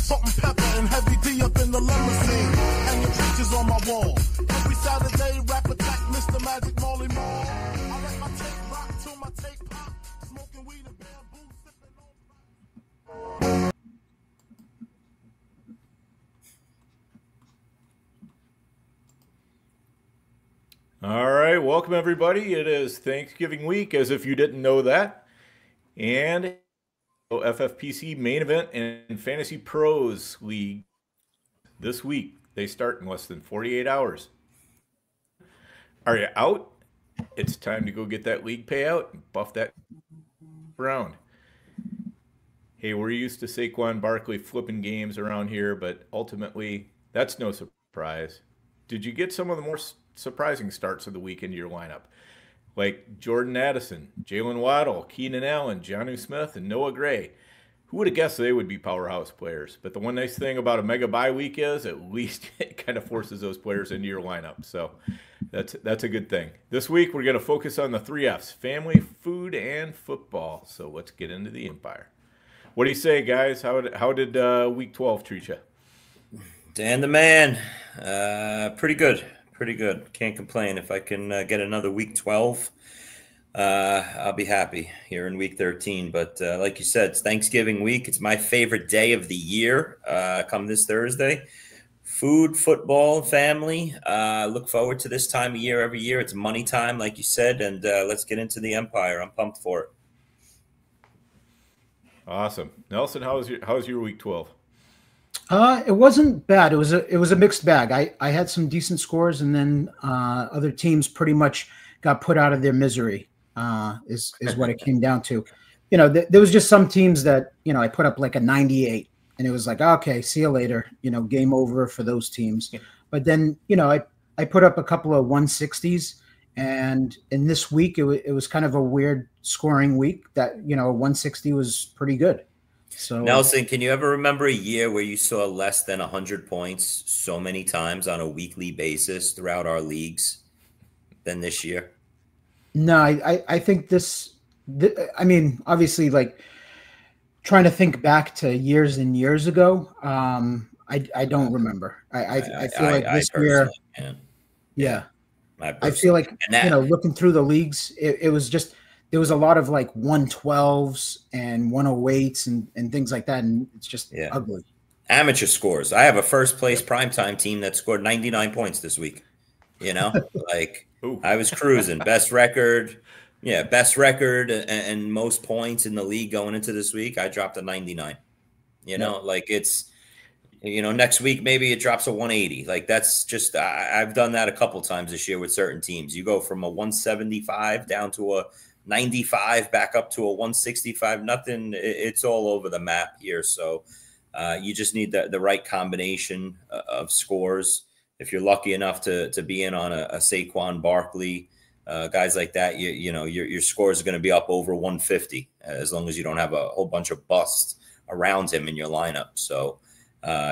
salt and pepper and heavy D up in the limousine. Hanging pictures on my wall. Every Saturday, rap attack, Mr. Magic Molly Mall. I let my tape rock till my tape pop. Smoking weed and bamboo, sipping on. All right, welcome everybody. It is Thanksgiving week, as if you didn't know that. And FFPC main event and Fantasy Pros League this week. They start in less than 48 hours. Are you out? It's time to go get that league payout and buff that around. Hey, we're used to Saquon Barkley flipping games around here, but ultimately, that's no surprise. Did you get some of the more surprising starts of the week into your lineup? Like Jordan Addison, Jalen Waddle, Keenan Allen, Jonnu Smith, and Noah Gray. Who would have guessed they would be powerhouse players? But the one nice thing about a mega bye week is at least it kind of forces those players into your lineup. So that's a good thing. This week we're going to focus on the 3 Fs: family, food, and football. So let's get into the Empire. What do you say, guys? How did week 12 treat you? Dan the man. Pretty good. Pretty good. Can't complain. If I can get another week 12, I'll be happy here in week 13. But like you said, it's Thanksgiving week. It's my favorite day of the year come this Thursday. Food, football, family. Look forward to this time of year every year. It's money time, like you said. And let's get into the Empire. I'm pumped for it. Awesome. Nelson, how's your week 12? It wasn't bad. It was a mixed bag. I had some decent scores, and then other teams pretty much got put out of their misery. Is what it came down to. You know, there was just some teams that, you know, I put up like a 98, and it was like, okay, see you later. You know, game over for those teams. But then, you know, I put up a couple of 160s, and in this week it was kind of a weird scoring week. That, you know, 160 was pretty good. So Nelson, can you ever remember a year where you saw less than 100 points so many times on a weekly basis throughout our leagues than this year? No, I think I mean, obviously, like trying to think back to years and years ago, I don't remember. I feel like this year, yeah. I feel like, you know, looking through the leagues, it was just, there was a lot of like 112s and 108s and things like that. And it's just ugly. Amateur scores. I have a first place primetime team that scored 99 points this week. You know, like I was cruising. Best record and most points in the league going into this week. I dropped a 99. You know, like it's, you know, next week maybe it drops a 180. Like that's just, I've done that a couple times this year with certain teams. You go from a 175 down to a 95 back up to a 165. Nothing. It's all over the map here. So you just need the right combination of scores. If you're lucky enough to be in on a Saquon Barkley, guys like that, you know your scores are going to be up over 150 as long as you don't have a whole bunch of busts around him in your lineup. So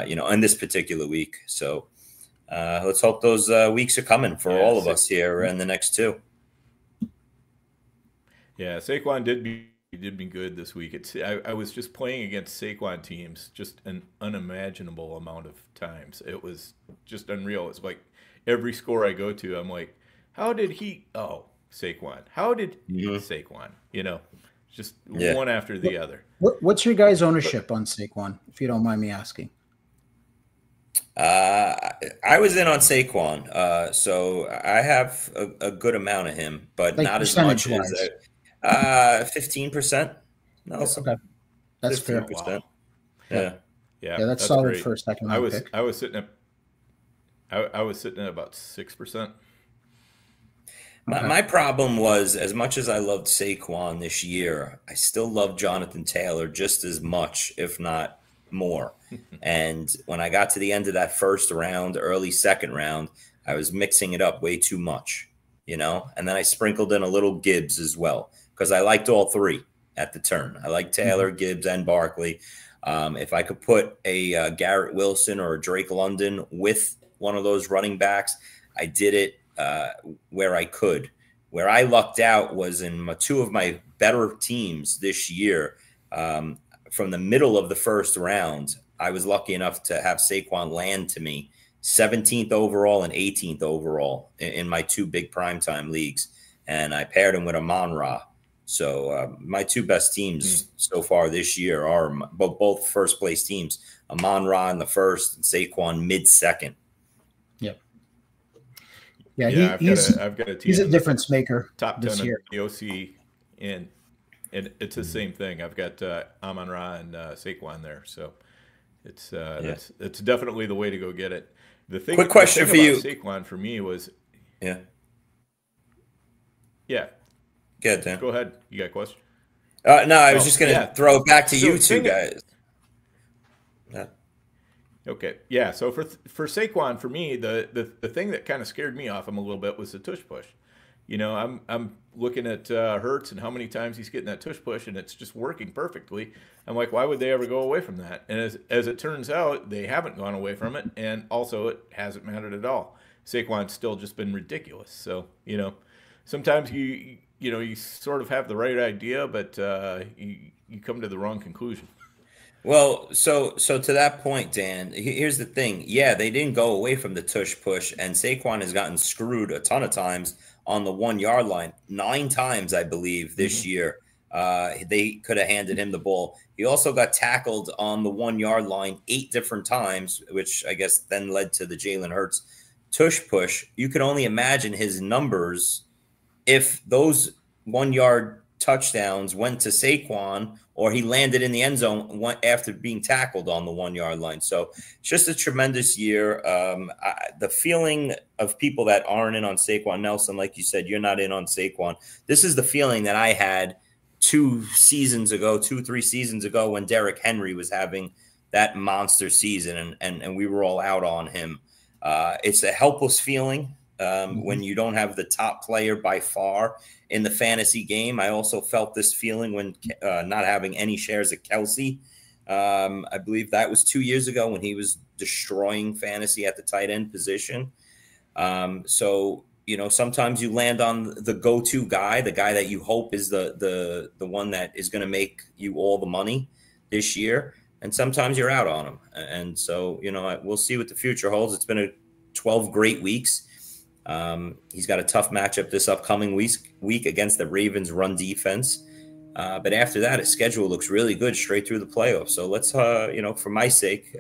you know, in this particular week. So let's hope those weeks are coming for all of us here in the next 2. Yeah, Saquon did be good this week. I was just playing against Saquon teams just an unimaginable amount of times. It was just unreal. It's like every score I go to, I'm like, how did he? Oh, Saquon. How did Saquon? You know, just one after the other. What's your guys' ownership on Saquon, if you don't mind me asking? I was in on Saquon, so I have a good amount of him, but like not as much as 15%. No, okay, that's 15%. Fair. Wow. Yeah, that's solid great. for a second. I was sitting at about 6%. My problem was, as much as I loved Saquon this year, I still love Jonathan Taylor just as much, if not more. And when I got to the end of that first round, early second round, I was mixing it up way too much, you know? And then I sprinkled in a little Gibbs as well, because I liked all 3 at the turn. I liked Taylor, Gibbs, and Barkley. If I could put a Garrett Wilson or a Drake London with one of those running backs, I did it where I could. Where I lucked out was in 2 of my better teams this year. From the middle of the first round, I was lucky enough to have Saquon land to me 17th overall and 18th overall in my two big primetime leagues. And I paired him with Amon-Ra. So my two best teams so far this year are both first place teams. Amon-Ra in the first and Saquon mid-second. Yep. Yeah, I've got a team. He's a difference maker. Top 10 this year. of the OC, and it's the same thing. I've got Amon-Ra and Saquon there, so it's definitely the way to go get it. The thing. Quick question for you. Saquon for me was. Yeah. Good, Dan. Go ahead. You got a question? No, I was just going to throw it back to you two guys. Yeah. Okay. Yeah. So for Saquon, for me, the thing that kind of scared me off him a little bit was the tush push. You know, I'm looking at Hurts and how many times he's getting that tush push, and it's just working perfectly. I'm like, why would they ever go away from that? And as it turns out, they haven't gone away from it, and also it hasn't mattered at all. Saquon's still just been ridiculous. So, you know, sometimes you sort of have the right idea, but you come to the wrong conclusion. Well, so to that point, Dan, here's the thing. Yeah, they didn't go away from the tush push, and Saquon has gotten screwed a ton of times on the 1 yard line. 9 times, I believe, this year. They could have handed him the ball. He also got tackled on the 1 yard line 8 different times, which I guess then led to the Jalen Hurts tush push. You could only imagine his numbers if those 1 yard touchdowns went to Saquon or he landed in the end zone after being tackled on the 1 yard line. So it's just a tremendous year. The feeling of people that aren't in on Saquon, Nelson, like you said, you're not in on Saquon. This is the feeling that I had 3 seasons ago when Derrick Henry was having that monster season and we were all out on him. It's a helpless feeling. When you don't have the top player by far in the fantasy game. I also felt this feeling when not having any shares of Kelsey. I believe that was 2 years ago when he was destroying fantasy at the tight end position. So, you know, sometimes you land on the go-to guy, the guy that you hope is the one that is going to make you all the money this year. And sometimes you're out on him. And so, you know, we'll see what the future holds. It's been 12 great weeks. He's got a tough matchup this upcoming week against the Ravens run defense. But after that, his schedule looks really good straight through the playoffs. So let's, you know, for my sake,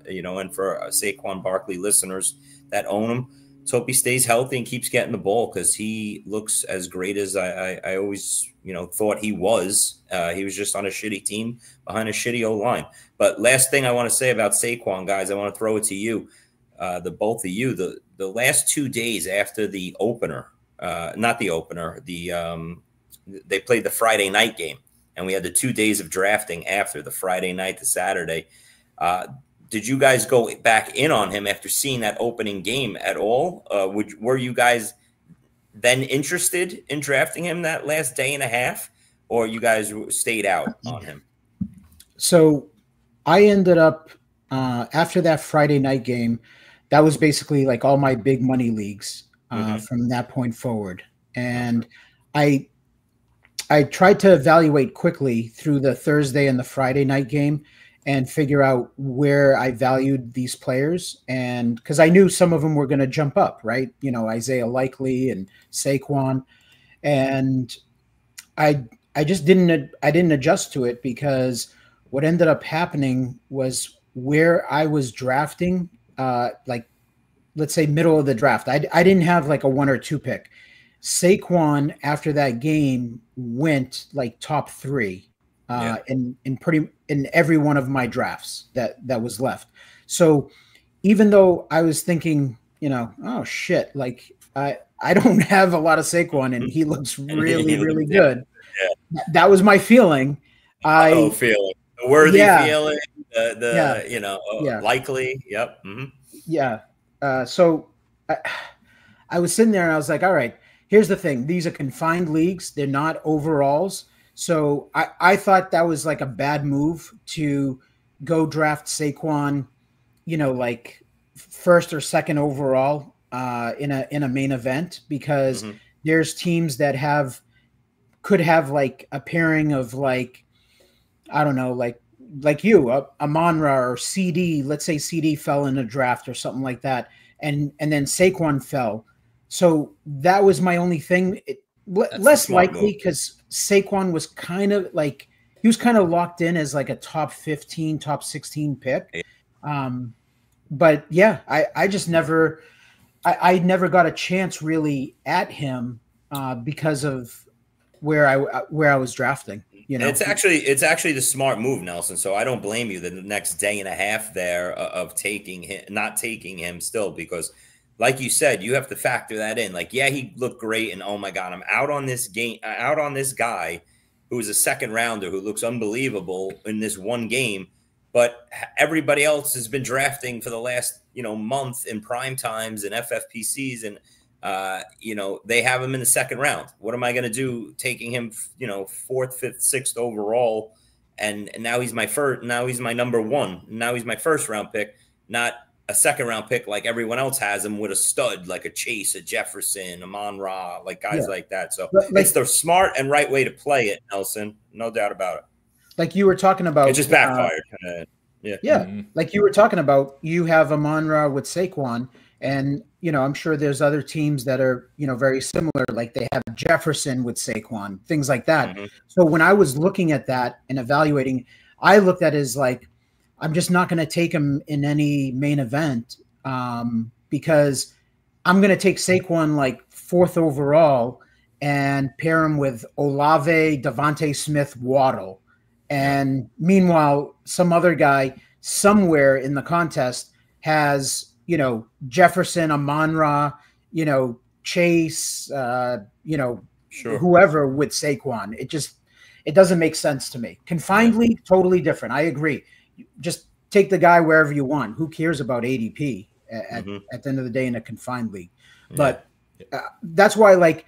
you know, and for Saquon Barkley listeners that own him, let's hope he stays healthy and keeps getting the ball because he looks as great as I always, you know, thought he was. He was just on a shitty team behind a shitty O-line. But last thing I want to say about Saquon, guys, I want to throw it to you. The both of you, the last 2 days after the opener, not the opener, they played the Friday night game, and we had the 2 days of drafting after the Friday night to Saturday. Did you guys go back in on him after seeing that opening game at all? Were you guys then interested in drafting him that last day and a half, or you guys stayed out on him? So I ended up after that Friday night game. That was basically like all my big money leagues from that point forward. And I tried to evaluate quickly through the Thursday and the Friday night game and figure out where I valued these players. And because I knew some of them were going to jump up, right? You know, Isaiah Likely and Saquon. And I didn't adjust to it because what ended up happening was where I was drafting, like, let's say middle of the draft. I didn't have like a 1 or 2 pick. Saquon after that game went like top 3 in every one of my drafts that was left. So even though I was thinking, you know, oh shit, like I don't have a lot of Saquon and he looks really, really good. Yeah. That was my feeling. Feeling. The worthy feeling, you know, likely. Yep. Mm-hmm. Yeah. So I was sitting there and I was like, all right, here's the thing. These are confined leagues. They're not overalls. So I thought that was like a bad move to go draft Saquon, you know, like first or second overall in a main event, because there's teams that could have like a pairing of like, I don't know, like like you, Amon-Ra or CD, let's say CD fell in a draft or something like that, and then Saquon fell. So that was my only thing. Less likely because Saquon was kind of like, he was kind of locked in as like a top 15, top 16 pick. But yeah, I just never, I never got a chance really at him because of where I was drafting. You know, it's actually the smart move, Nelson. So I don't blame you the next day and a half there of taking him, not taking him still, because like you said, you have to factor that in. Like, yeah, he looked great, and oh my God, I'm out on this guy who is a second rounder who looks unbelievable in this one game. But everybody else has been drafting for the last, month in prime times and FFPCs, and they have him in the second round. What am I going to do taking him, 4th, 5th, 6th overall? And now he's my first, now he's my number one. Now he's my first round pick, not a second round pick like everyone else has him with a stud, like a Chase, a Jefferson, a Amon-Ra, like guys like that. So it's the smart and right way to play it, Nelson. No doubt about it. Like you were talking about. It just backfired. Yeah. Like you were talking about, you have Amon-Ra with Saquon. And, I'm sure there's other teams that are, very similar, like they have Jefferson with Saquon, things like that. Mm-hmm. So when I was looking at that and evaluating, I looked at it as like, I'm just not going to take him in any main event because I'm going to take Saquon like 4th overall and pair him with Olave, Devontae Smith, Waddle. And meanwhile, some other guy somewhere in the contest has, Jefferson, Amon-Ra, Chase, sure, whoever with Saquon. It doesn't make sense to me. Confined league, totally different. I agree. Just take the guy wherever you want. Who cares about ADP at the end of the day in a confined league? But that's why, like,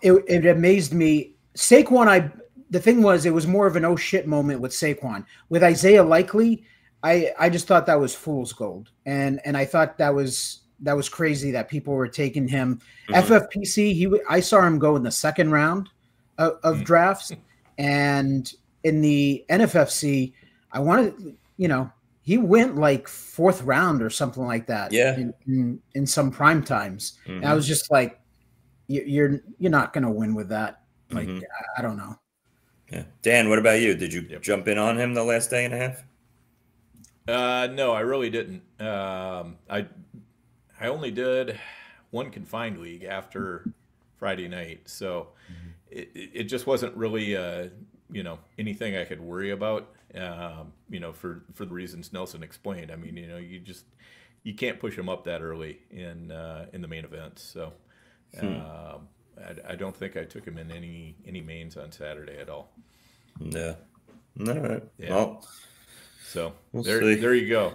it amazed me. Saquon, the thing was, it was more of an oh shit moment with Saquon. With Isaiah Likely, I just thought that was fool's gold, and I thought that was crazy that people were taking him. FFPC, I saw him go in the second round of drafts, and in the NFFC, I wanted, he went like 4th round or something like that. Yeah, in some prime times, and I was just like, you're not going to win with that. Like, I don't know. Yeah, Dan, what about you? Did you jump in on him the last day and a half? No, I really didn't. I only did one confined league after Friday night, so it just wasn't really anything I could worry about. For the reasons Nelson explained. I mean, you can't push him up that early in the main event. So I don't think I took him in any mains on Saturday at all. Yeah. All right. Yeah. Well. So there you go.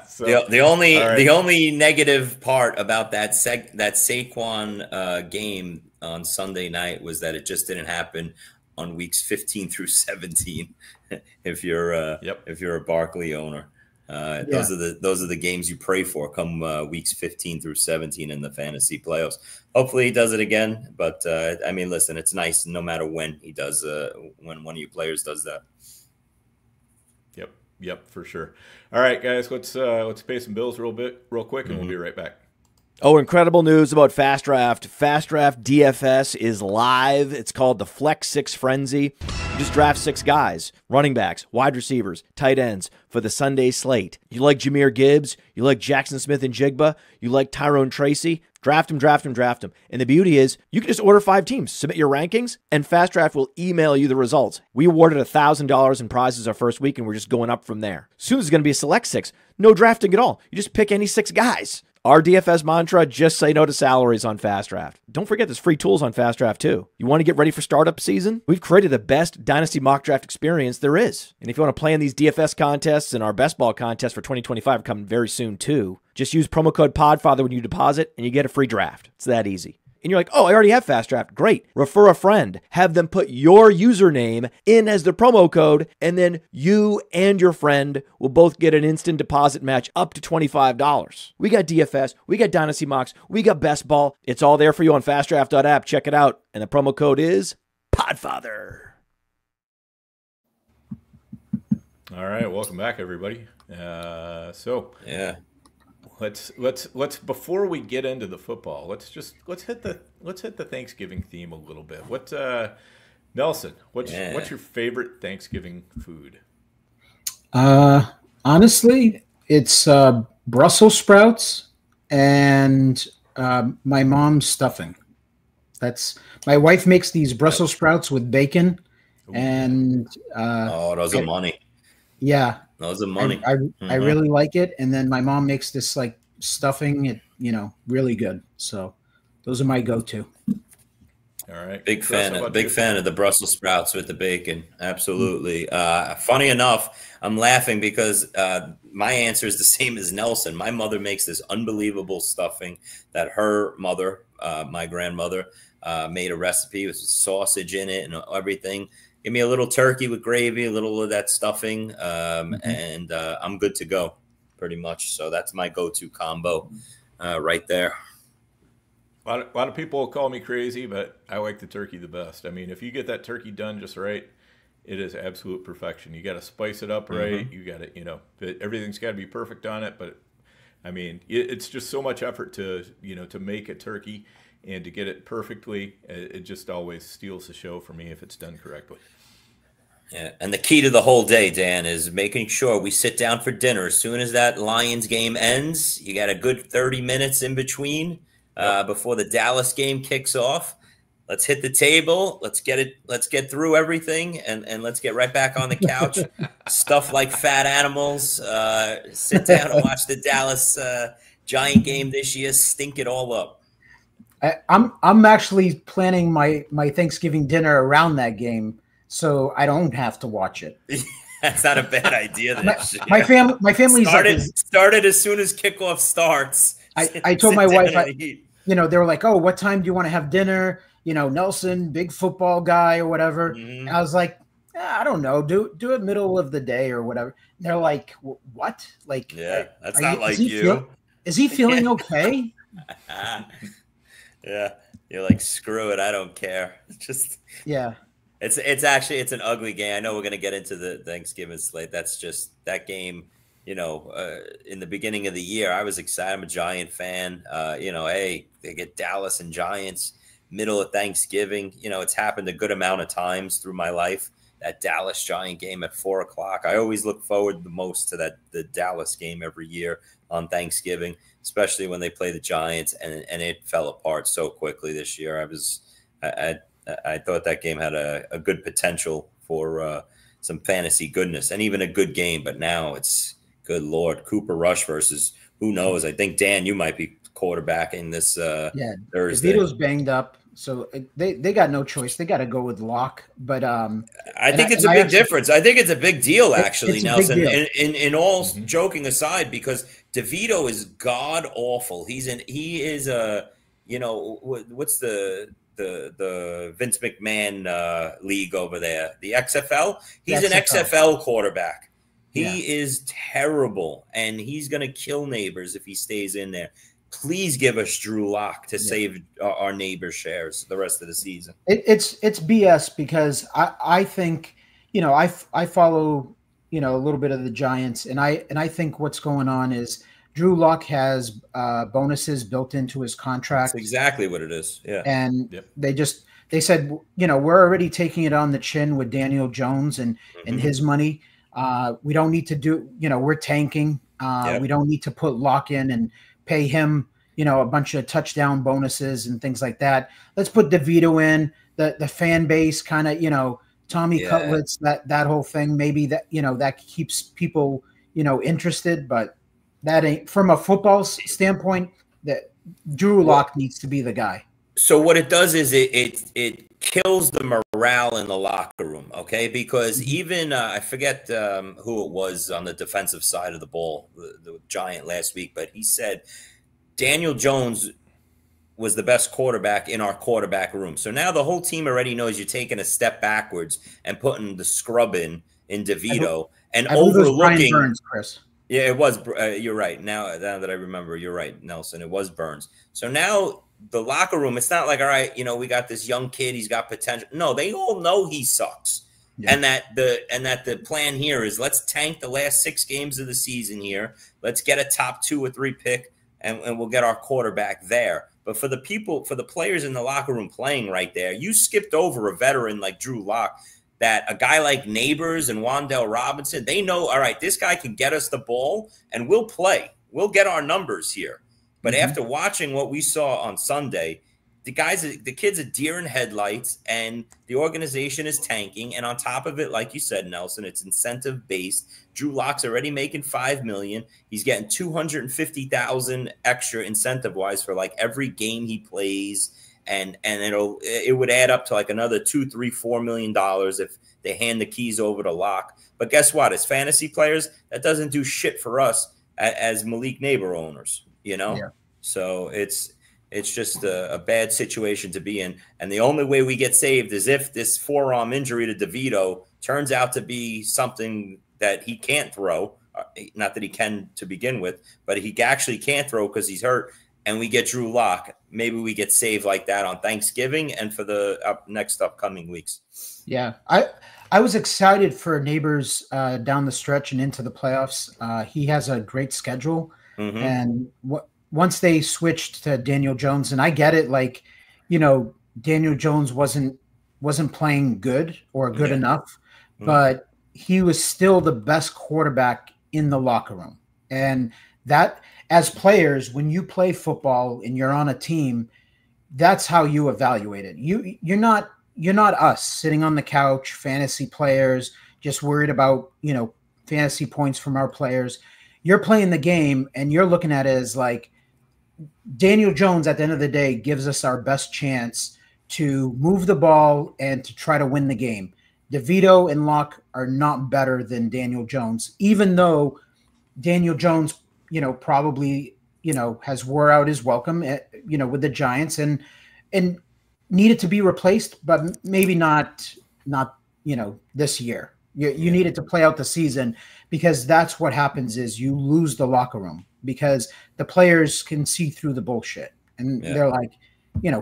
So, the only negative part about that Saquon game on Sunday night was that it just didn't happen on weeks 15 through 17. If you're a Barkley owner, those are the games you pray for come weeks 15 through 17 in the fantasy playoffs. Hopefully he does it again. But I mean, listen, it's nice no matter when he does when one of you players does that. Yep, for sure. All right, guys, let's pay some bills real quick, and we'll be right back. Oh, incredible news about Fast Draft. Fast Draft DFS is live. It's called the Flex 6 Frenzy. You just draft 6 guys, running backs, wide receivers, tight ends for the Sunday slate. You like Jahmyr Gibbs? You like Jackson Smith-Njigba? You like Tyrone Tracy? Draft him. And the beauty is you can just order 5 teams, submit your rankings, and Fast Draft will email you the results. We awarded $1,000 in prizes our first week, and we're just going up from there. Soon there's going to be a select 6. No drafting at all. You just pick any 6 guys. Our DFS mantra, just say no to salaries on Fast Draft. Don't forget there's free tools on Fast Draft too. You want to get ready for startup season? We've created the best Dynasty mock draft experience there is. And if you want to play in these DFS contests, and our best ball contest for 2025 are coming very soon too, just use promo code PODFATHER when you deposit and you get a free draft. It's that easy. And you're like, oh, I already have Fast Draft. Great. Refer a friend. Have them put your username in as the promo code, and then you and your friend will both get an instant deposit match up to $25. We got DFS. We got Dynasty Mocks. We got Best Ball. It's all there for you on fastdraft.app. Check it out. And the promo code is PODFATHER. All right, welcome back, everybody. So Yeah. let's before we get into the football, let's hit the Thanksgiving theme a little bit. What Nelson, what's your favorite Thanksgiving food? Honestly, it's Brussels sprouts and my mom's stuffing. That's my wife makes these Brussels sprouts with bacon, and those are money. Yeah, those are money. I really like it, and then my mom makes this like stuffing. It really good. So those are my go-to. All right, big fan of the Brussels sprouts with the bacon. Absolutely. Funny enough, I'm laughing because my answer is the same as Nelson. My mother makes this unbelievable stuffing that her mother, my grandmother, made a recipe with sausage in it and everything. Give me a little turkey with gravy, a little of that stuffing, and I'm good to go, pretty much. So that's my go-to combo right there. A lot of people will call me crazy, but I like the turkey the best. I mean, if you get that turkey done just right, it is absolute perfection. You got to spice it up right. You got to, everything's got to be perfect on it. But I mean, it's just so much effort to make a turkey and to get it perfectly. It just always steals the show for me if it's done correctly. Yeah, and the key to the whole day, Dan, is making sure we sit down for dinner as soon as that Lions game ends. You got a good 30 minutes in between before the Dallas game kicks off. Let's hit the table. Let's get through everything, and let's get right back on the couch. Stuff like fat animals. Sit down and watch the Dallas Giant game this year. Stink it all up. I'm actually planning my Thanksgiving dinner around that game, so I don't have to watch it. That's not a bad idea. My family's started as soon as kickoff starts. I told my wife, they were like, "Oh, what time do you want to have dinner?" Nelson, big football guy or whatever. And I was like, I don't know, do it middle of the day or whatever. And they're like, what? Like, yeah, that's not like you. Is he feeling okay? Yeah, you're like, screw it, I don't care. Yeah. It's an ugly game. I know we're gonna get into the Thanksgiving slate. That's just that game. In the beginning of the year, I was excited. I'm a Giant fan. Hey, they get Dallas and Giants middle of Thanksgiving. It's happened a good amount of times through my life. That Dallas Giant game at 4 o'clock. I always look forward the most to the Dallas game every year on Thanksgiving, especially when they play the Giants, and it fell apart so quickly this year. I thought that game had a good potential for some fantasy goodness and even a good game, but now it's good Lord, Cooper Rush versus who knows? I think Dan, you might be quarterbacking this Thursday. DeVito's banged up, so they got no choice. They got to go with Locke. But I think it's a big difference. I think it's a big deal, actually, Nelson. In all joking aside, because DeVito is god awful. He is what's the Vince McMahon league over there, the XFL. He's an XFL quarterback. He is terrible, and he's going to kill neighbors if he stays in there. Please give us Drew Lock to save our neighbor shares the rest of the season. It's BS because I think I follow a little bit of the Giants, and I think what's going on is Drew Lock has bonuses built into his contract. That's exactly what it is. Yeah, and they said we're already taking it on the chin with Daniel Jones and his money. We don't need to do we're tanking. We don't need to put Lock in and pay him, a bunch of touchdown bonuses and things like that. Let's put DeVito in. The fan base kind of, Tommy Cutlets, that whole thing. Maybe that, that keeps people, interested, but that ain't from a football standpoint. That Drew Lock needs to be the guy. So what it does is it kills the morale in the locker room, okay? Because even I forget who it was on the defensive side of the ball, the Giant last week, but he said Daniel Jones was the best quarterback in our quarterback room. So now the whole team already knows you're taking a step backwards and putting the scrub in DeVito and overlooking Brian Burns, Chris. Yeah, it was. You're right. Now that I remember, you're right, Nelson. It was Burns. So now the locker room, it's not like, all right, we got this young kid. He's got potential. No, they all know he sucks. And that the plan here is let's tank the last 6 games of the season here. Let's get a top 2 or 3 pick, and we'll get our quarterback there. But for the players in the locker room playing right there, you skipped over a veteran like Drew Lock, that a guy like Neighbors and Wan'Dale Robinson, they know, all right, this guy can get us the ball and we'll play. We'll get our numbers here. But after watching what we saw on Sunday, the kids are deer in headlights, and the organization is tanking. And on top of it, like you said, Nelson, it's incentive based. Drew Lock's already making $5 million. He's getting $250,000 extra incentive wise for like every game he plays, and it would add up to like another $2, $3, $4 million if they hand the keys over to Lock. But guess what? As fantasy players, that doesn't do shit for us as Malik Neighbor owners. So it's just a bad situation to be in. And the only way we get saved is if this forearm injury to DeVito turns out to be something that he can't throw. Not that he can to begin with, but he actually can't throw because he's hurt. And we get Drew Lock. Maybe we get saved like that on Thanksgiving and for the next upcoming weeks. Yeah. I was excited for Neighbors down the stretch and into the playoffs. He has a great schedule. And once they switched to Daniel Jones, and I get it, like, Daniel Jones wasn't playing good or good enough, but he was still the best quarterback in the locker room. And that, as players, when you play football and you're on a team, that's how you evaluate it. You're not us sitting on the couch, fantasy players, just worried about, fantasy points from our players. You're playing the game and you're looking at it as like, Daniel Jones at the end of the day gives us our best chance to move the ball and to try to win the game. DeVito and Locke are not better than Daniel Jones, even though Daniel Jones, probably, has wore out his welcome, with the Giants and needed to be replaced, but maybe not, this year. You needed to play out the season, because that's what happens is you lose the locker room because the players can see through the bullshit and they're like,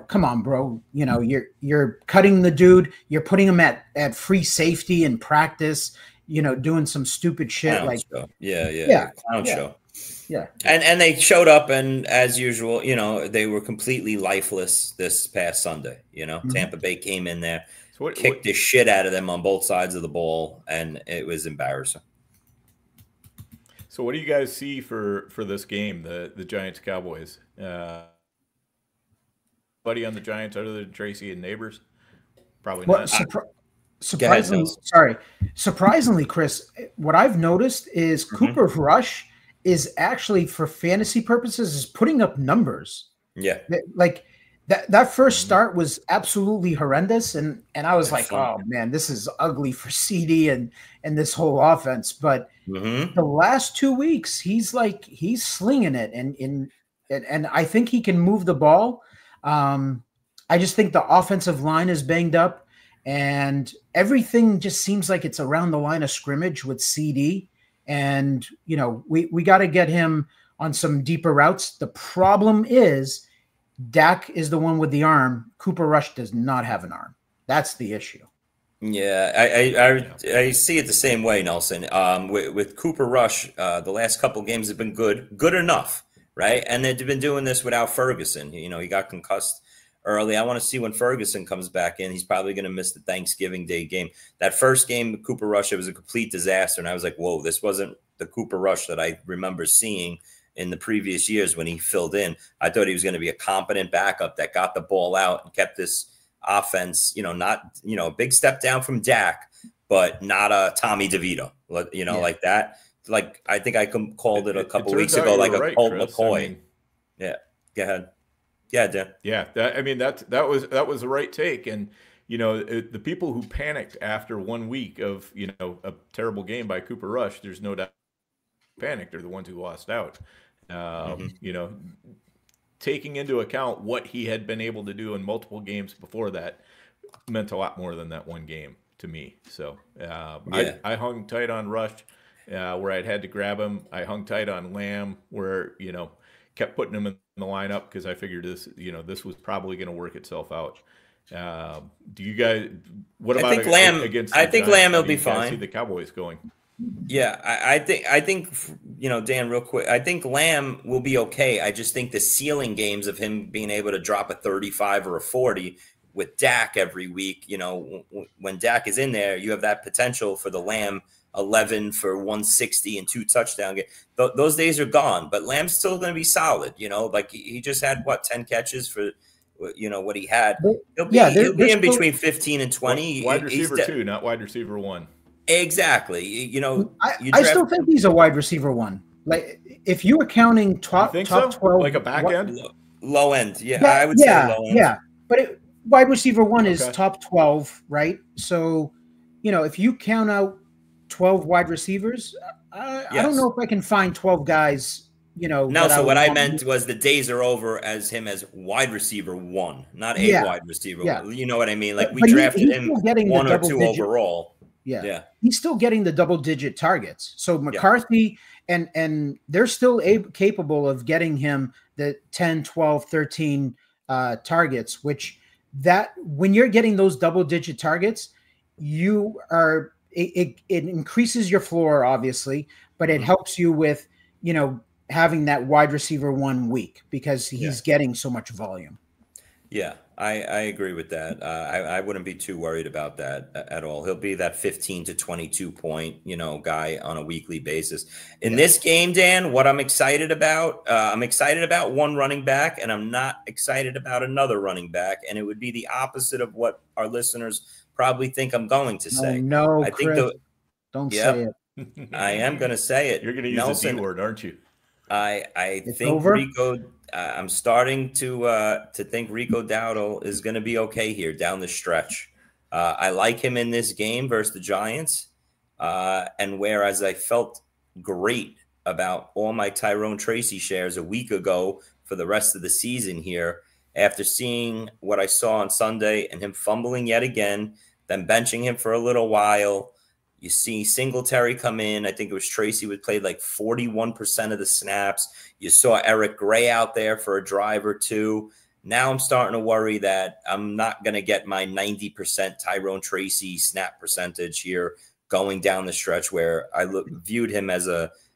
come on, bro, you're cutting the dude, you're putting him at free safety in practice, doing some stupid shit. Clown like show. Clown show. Yeah. And they showed up, and as usual, they were completely lifeless this past Sunday. Tampa Bay came in there, kicked the shit out of them on both sides of the ball, and it was embarrassing. So what do you guys see for this game, the Giants Cowboys? Buddy on the Giants other than Tracy and Neighbors? Probably not. Surprisingly, Chris, what I've noticed is Cooper Rush is actually, for fantasy purposes, is putting up numbers. Yeah. Like that first start was absolutely horrendous. And I was like, oh man, this is ugly for CD and this whole offense. But the last 2 weeks, he's slinging it. And I think he can move the ball. I just think the offensive line is banged up, and everything just seems like it's around the line of scrimmage with CD. And, we got to get him on some deeper routes. The problem is Dak is the one with the arm. Cooper Rush does not have an arm. That's the issue. Yeah, I see it the same way, Nelson. With Cooper Rush, the last couple games have been good enough, right? And they've been doing this without Ferguson. He got concussed early. I want to see when Ferguson comes back in. He's probably going to miss the Thanksgiving Day game. That first game with Cooper Rush, it was a complete disaster, and I was like, whoa, this wasn't the Cooper Rush that I remember seeing in the previous years when he filled in. I thought he was going to be a competent backup that got the ball out and kept this offense, not, a big step down from Dak, but not a Tommy DeVito, like that. Like, I think I called it a couple weeks ago, like a Colt McCoy. Yeah. Go ahead. Yeah, Dan. Yeah. That was the right take. And, the people who panicked after 1 week of, a terrible game by Cooper Rush, there's no doubt panicked are the ones who lost out. Taking into account what he had been able to do in multiple games before that meant a lot more than that one game to me. So I hung tight on Rush where I'd had to grab him. I hung tight on Lamb where, kept putting him in the lineup because I figured this was probably going to work itself out. Do you guys? What I about think Lamb. against? I the think Giants? Lamb How will do be you guys see fine. the Cowboys going. Yeah, I think Dan, real quick. I think Lamb will be okay. I just think the ceiling games of him being able to drop a 35 or a 40 with Dak every week. When Dak is in there, you have that potential for the Lamb 11 for 160 and 2 touchdown games. Those days are gone. But Lamb's still going to be solid. Like he just had 10 catches for what he had. He'll be in between 15 and 20. Wide receiver 2, not wide receiver 1. Exactly. I still think he's a wide receiver 1. Like if you were counting top 12, like a back end, low end. Yeah, I would say low end. Yeah, but wide receiver 1 is top 12, right? So, if you count out 12 wide receivers, I don't know if I can find 12 guys. No. So what I meant was the days are over as him as wide receiver 1, not a wide receiver. Yeah. You know what I mean? Like we but drafted him 1 or 2 overall. Yeah. He's still getting the double-digit targets. So McCarthy and they're still capable of getting him the 10, 12, 13 targets, which that when you're getting those double-digit targets, it increases your floor, obviously, but it helps you with, having that wide receiver 1 week because he's getting so much volume. Yeah, I agree with that. I wouldn't be too worried about that at all. He'll be that 15 to 22 point, guy on a weekly basis. In this game, Dan, what I'm excited about, one running back, and I'm not excited about another running back. And it would be the opposite of what our listeners probably think I'm going to say. No, I think Chris, don't say it. I am going to say it. You're going to use the D word, aren't you? I think Rico. I'm starting to think Rico Dowdle is going to be okay here down the stretch. I like him in this game versus the Giants, and whereas I felt great about all my Tyrone Tracy shares a week ago for the rest of the season here, after seeing what I saw on Sunday and him fumbling yet again, then benching him for a little while. You see Singletary come in. I think it was Tracy would play like 41% of the snaps. You saw Eric Gray out there for a drive or two. Now I'm starting to worry that I'm not going to get my 90% Tyrone Tracy snap percentage here going down the stretch, where I viewed him as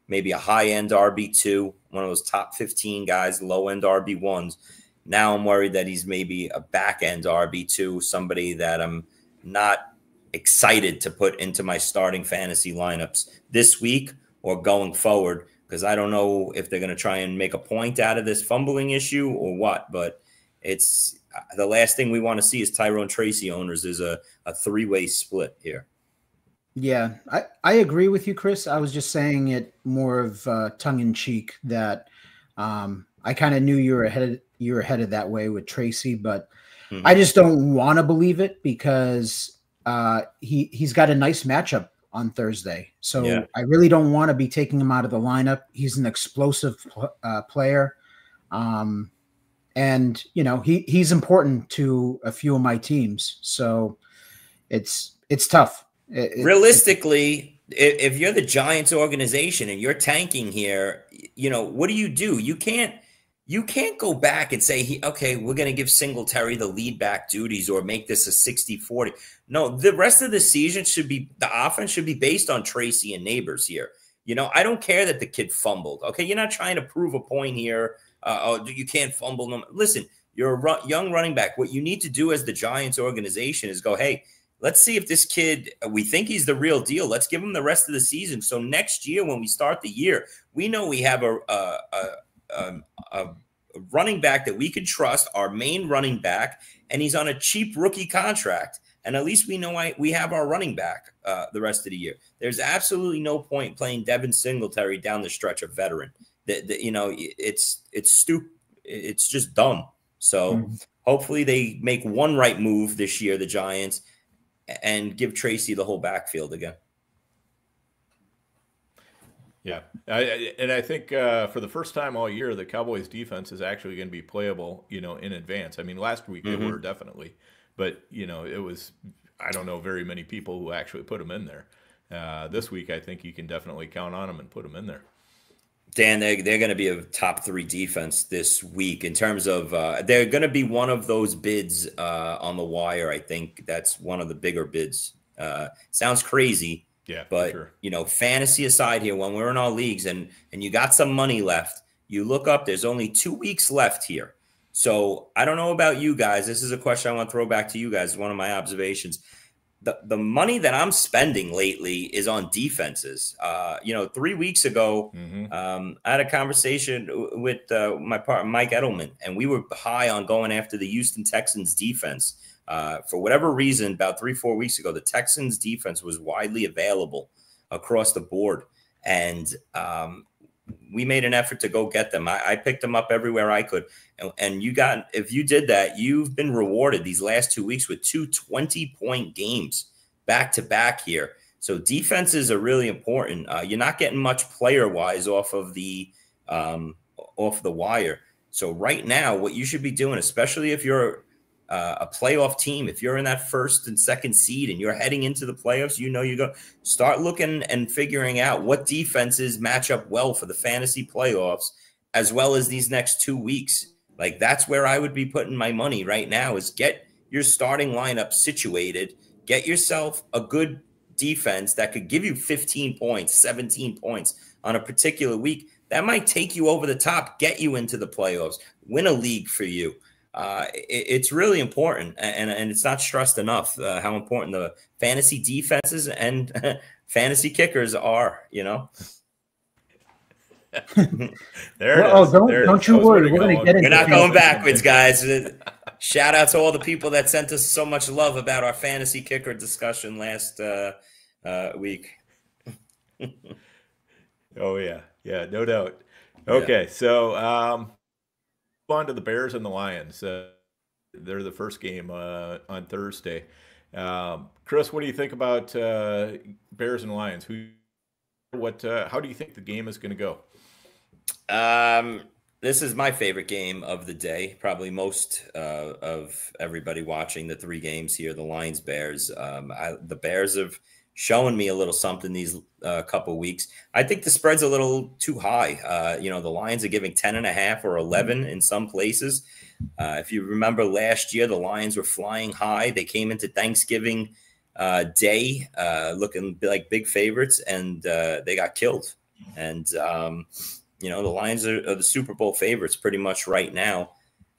maybe a high-end RB2, one of those top 15 guys, low-end RB1s. Now I'm worried that he's maybe a back-end RB2, somebody that I'm not excited to put into my starting fantasy lineups this week or going forward, because I don't know if they're going to try and make a point out of this fumbling issue or what. But it's the last thing we want to see as Tyrone Tracy owners is a 3-way split here. Yeah, I agree with you, Chris. I was just saying it more of tongue in cheek that I kind of knew you were headed that way with Tracy, but I just don't want to believe it because he's got a nice matchup on Thursday. So I really don't want to be taking him out of the lineup. He's an explosive player. And he's important to a few of my teams. So it's tough. Realistically, if you're the Giants organization and you're tanking here, what do? You can't go back and say, okay, we're going to give Singletary the lead back duties or make this a 60-40. No, the rest of the season the offense should be based on Tracy and Neighbors here. I don't care that the kid fumbled. Okay, you're not trying to prove a point here. You can't fumble. No, listen, you're a young running back. What you need to do as the Giants organization is go, hey, let's see if this kid, we think he's the real deal. Let's give him the rest of the season. So next year, when we start the year, we know we have a running back that we could trust, our main running back, and he's on a cheap rookie contract. And at least we know we have our running back the rest of the year. There's absolutely no point playing Devin Singletary down the stretch of veteran. It's stupid. It's just dumb. So hopefully they make one right move this year, the Giants, and give Tracy the whole backfield again. Yeah, I think for the first time all year, the Cowboys' defense is actually going to be playable, in advance. I mean, last week they were definitely, but it was, I don't know very many people who actually put them in there. This week, I think you can definitely count on them and put them in there. Dan, they're going to be a top 3 defense this week in terms of they're going to be one of those bids on the wire. I think that's one of the bigger bids. Sounds crazy, but sure. Fantasy aside here, when we're in our leagues and you got some money left, you look up. There's only 2 weeks left here, so I don't know about you guys. This is a question I want to throw back to you guys. One of my observations. The money that I'm spending lately is on defenses. 3 weeks ago, I had a conversation with my partner, Mike Edelman, and we were high on going after the Houston Texans defense. For whatever reason, about 3-4 weeks ago, the Texans defense was widely available across the board. And we made an effort to go get them. I picked them up everywhere I could. And if you did that, you've been rewarded these last 2 weeks with 2 20-point games back to back here. So defenses are really important. You're not getting much player wise off the wire. So right now, what you should be doing, especially if you're a playoff team, if you're in that first and second seed and you're heading into the playoffs, you go start looking and figuring out what defenses match up well for the fantasy playoffs, as well as these next 2 weeks. Like, that's where I would be putting my money right now, is get your starting lineup situated, get yourself a good defense that could give you 15 points, 17 points on a particular week. That might take you over the top, get you into the playoffs, win a league for you. It's really important, and it's not stressed enough how important the fantasy defenses and fantasy kickers are. There it is. Don't you worry. We're not going backwards, guys. Shout out to all the people that sent us so much love about our fantasy kicker discussion last week. Oh yeah, no doubt. Okay, so on to the Bears and the Lions. They're the first game on Thursday. Chris, what do you think about Bears and Lions? How do you think the game is going to go? This is my favorite game of the day. Probably most of everybody watching the 3 games here, the Lions Bears. The Bears have shown me a little something these couple weeks. I think the spread's a little too high. The Lions are giving 10.5 or 11 in some places. If you remember last year, the Lions were flying high. They came into Thanksgiving Day looking like big favorites, and they got killed. And the Lions are the Super Bowl favorites pretty much right now.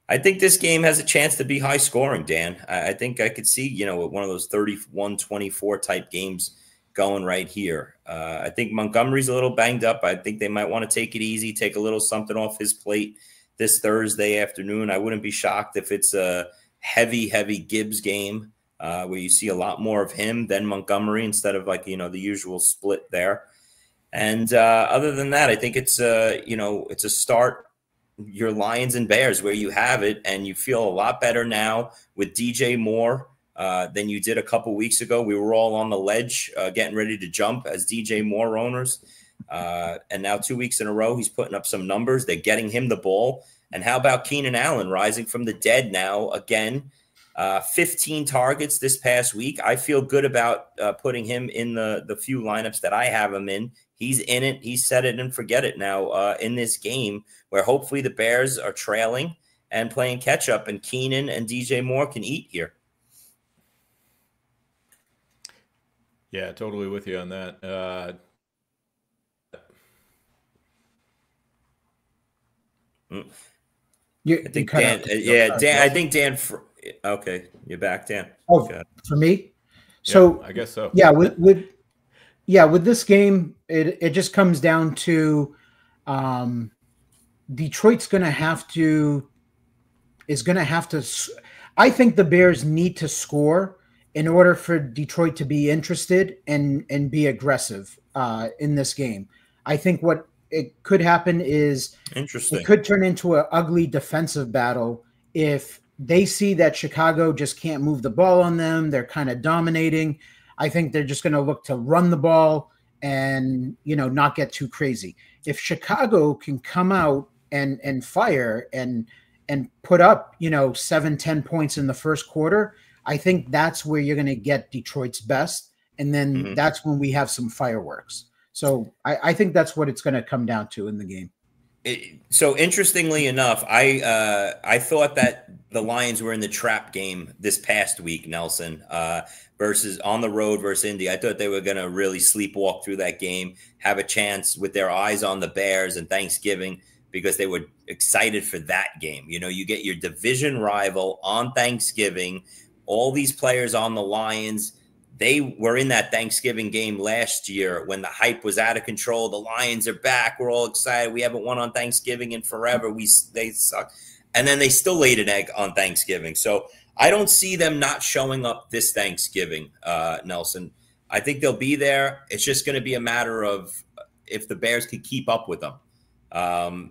I think this game has a chance to be high scoring, Dan. I think I could see, one of those 31-24 type games going right here. I think Montgomery's a little banged up. I think they might want to take it easy, take a little something off his plate this Thursday afternoon. I wouldn't be shocked if it's a heavy Gibbs game where you see a lot more of him than Montgomery instead of the usual split there. And other than that, I think it's a start your Lions and Bears where you have it, and you feel a lot better now with DJ Moore than you did a couple weeks ago. We were all on the ledge getting ready to jump as DJ Moore owners. And now 2 weeks in a row, he's putting up some numbers. They're getting him the ball. And how about Keenan Allen rising from the dead now again? 15 targets this past week. I feel good about putting him in the few lineups that I have him in. He's in it. He's set it and forget it now in this game where hopefully the Bears are trailing and playing catch up, and Keenan and DJ Moore can eat here. Yeah, totally with you on that. I think Dan. Dan. I think Dan. Okay, you're back, Dan. Oh, for me. So I guess so. Yeah, with this game, it just comes down to Detroit's going to have to. I think the Bears need to score in order for Detroit to be interested and be aggressive in this game. I think what it could happen is it could turn into an ugly defensive battle if they see that Chicago just can't move the ball on them. They're kind of dominating. I think they're just going to look to run the ball and, not get too crazy. If Chicago can come out and fire and put up, 7-10 points in the first quarter, I think that's where you're going to get Detroit's best. And then that's when we have some fireworks. So I think that's what it's going to come down to in the game. So interestingly enough, I thought that the Lions were in the trap game this past week, Nelson, versus on the road versus Indy. I thought they were going to really sleepwalk through that game, have a chance with their eyes on the Bears and Thanksgiving, because they were excited for that game. You know, you get your division rival on Thanksgiving, all these players on the Lions. They were in that Thanksgiving game last year when the hype was out of control. The Lions are back. We're all excited. We haven't won on Thanksgiving in forever. They suck. And then they still laid an egg on Thanksgiving. So I don't see them not showing up this Thanksgiving, Nelson. I think they'll be there. It's just going to be a matter of if the Bears can keep up with them.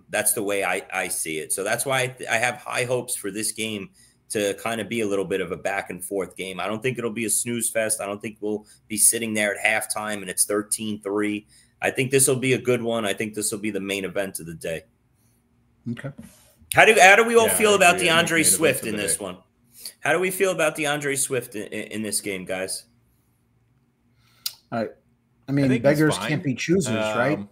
That's the way I see it. So that's why I have high hopes for this game to kind of be a little bit of a back and forth game. I don't think it'll be a snooze fest. I don't think we'll be sitting there at halftime and it's 13-3. I think this will be a good one. I think this will be the main event of the day. Okay. How do we all feel about DeAndre Swift in this one? How do we feel about DeAndre Swift in this game, guys? I mean, beggars can't be choosers, right?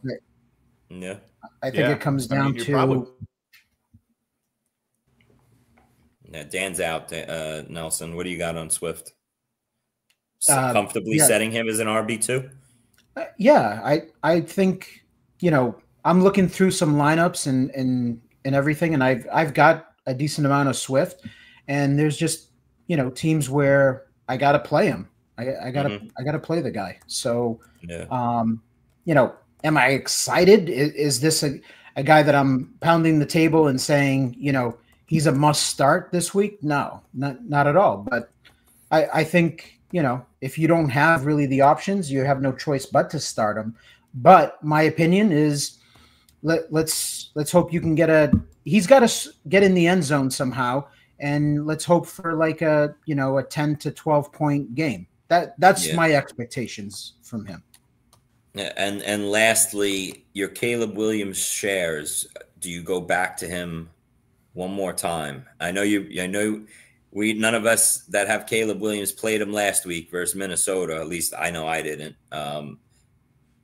Yeah. I think it comes down to. Yeah, Dan's out. Nelson, what do you got on Swift? Comfortably setting him as an RB2? Yeah, I think, you know, I'm looking through some lineups and everything, and I've got a decent amount of Swift, and there's just, you know, teams where I got to play him. I gotta play the guy. So, you know, am I excited? Is this a guy that I'm pounding the table and saying, you know, he's a must start this week? No, not at all. But I think, you know, if you don't have really the options, you have no choice but to start him. But my opinion is let's hope you can he's got to get in the end zone somehow. And let's hope for like a 10 to 12 point game. That's my expectations from him. And lastly, your Caleb Williams shares. Do you go back to him one more time? I know none of us that have Caleb Williams played him last week versus Minnesota. At least I know I didn't.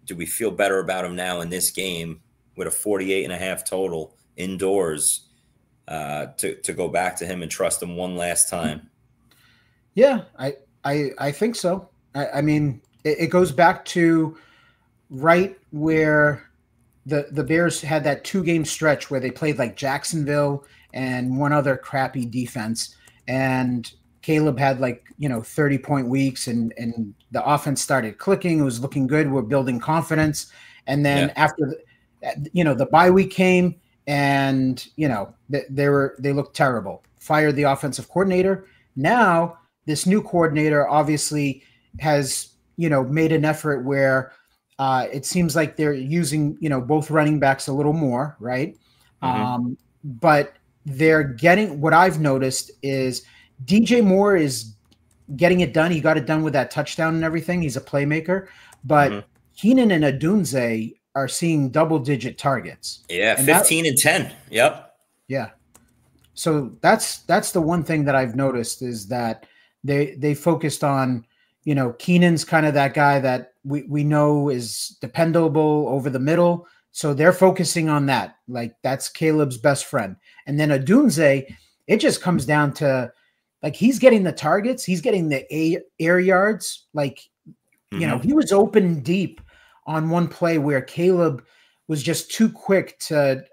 Do we feel better about him now in this game with a 48.5 total indoors to go back to him and trust him one last time? Yeah, I think so. I mean, it goes back to right where the Bears had that 2-game stretch where they played like Jacksonville and one other crappy defense, and Caleb had 30-point weeks, and the offense started clicking. It was looking good. We're building confidence, and then after the bye week came, and they looked terrible. Fired the offensive coordinator. Now this new coordinator obviously has made an effort where it seems like they're using both running backs a little more, right? Mm-hmm. But they're getting, what I've noticed is DJ Moore is getting it done. He got it done with that touchdown and everything. He's a playmaker, but Keenan and Adunze are seeing double-digit targets. Yeah, 15 and 10. Yep. Yeah. So that's the one thing that I've noticed is that they focused on, Keenan's kind of that guy that we know is dependable over the middle. So they're focusing on that. Like that's Caleb's best friend. And then Adunze, it just comes down to he's getting the targets. He's getting the air yards. He was open deep on one play where Caleb was just too quick to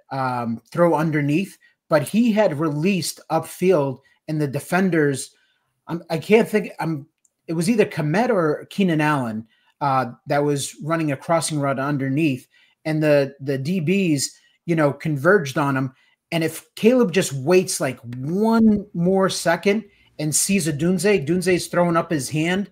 throw underneath, but he had released upfield and the defenders, I can't think, it was either Komet or Keenan Allen that was running a crossing route underneath, and the DBs, converged on him. And if Caleb just waits one more second and sees Dunze's throwing up his hand,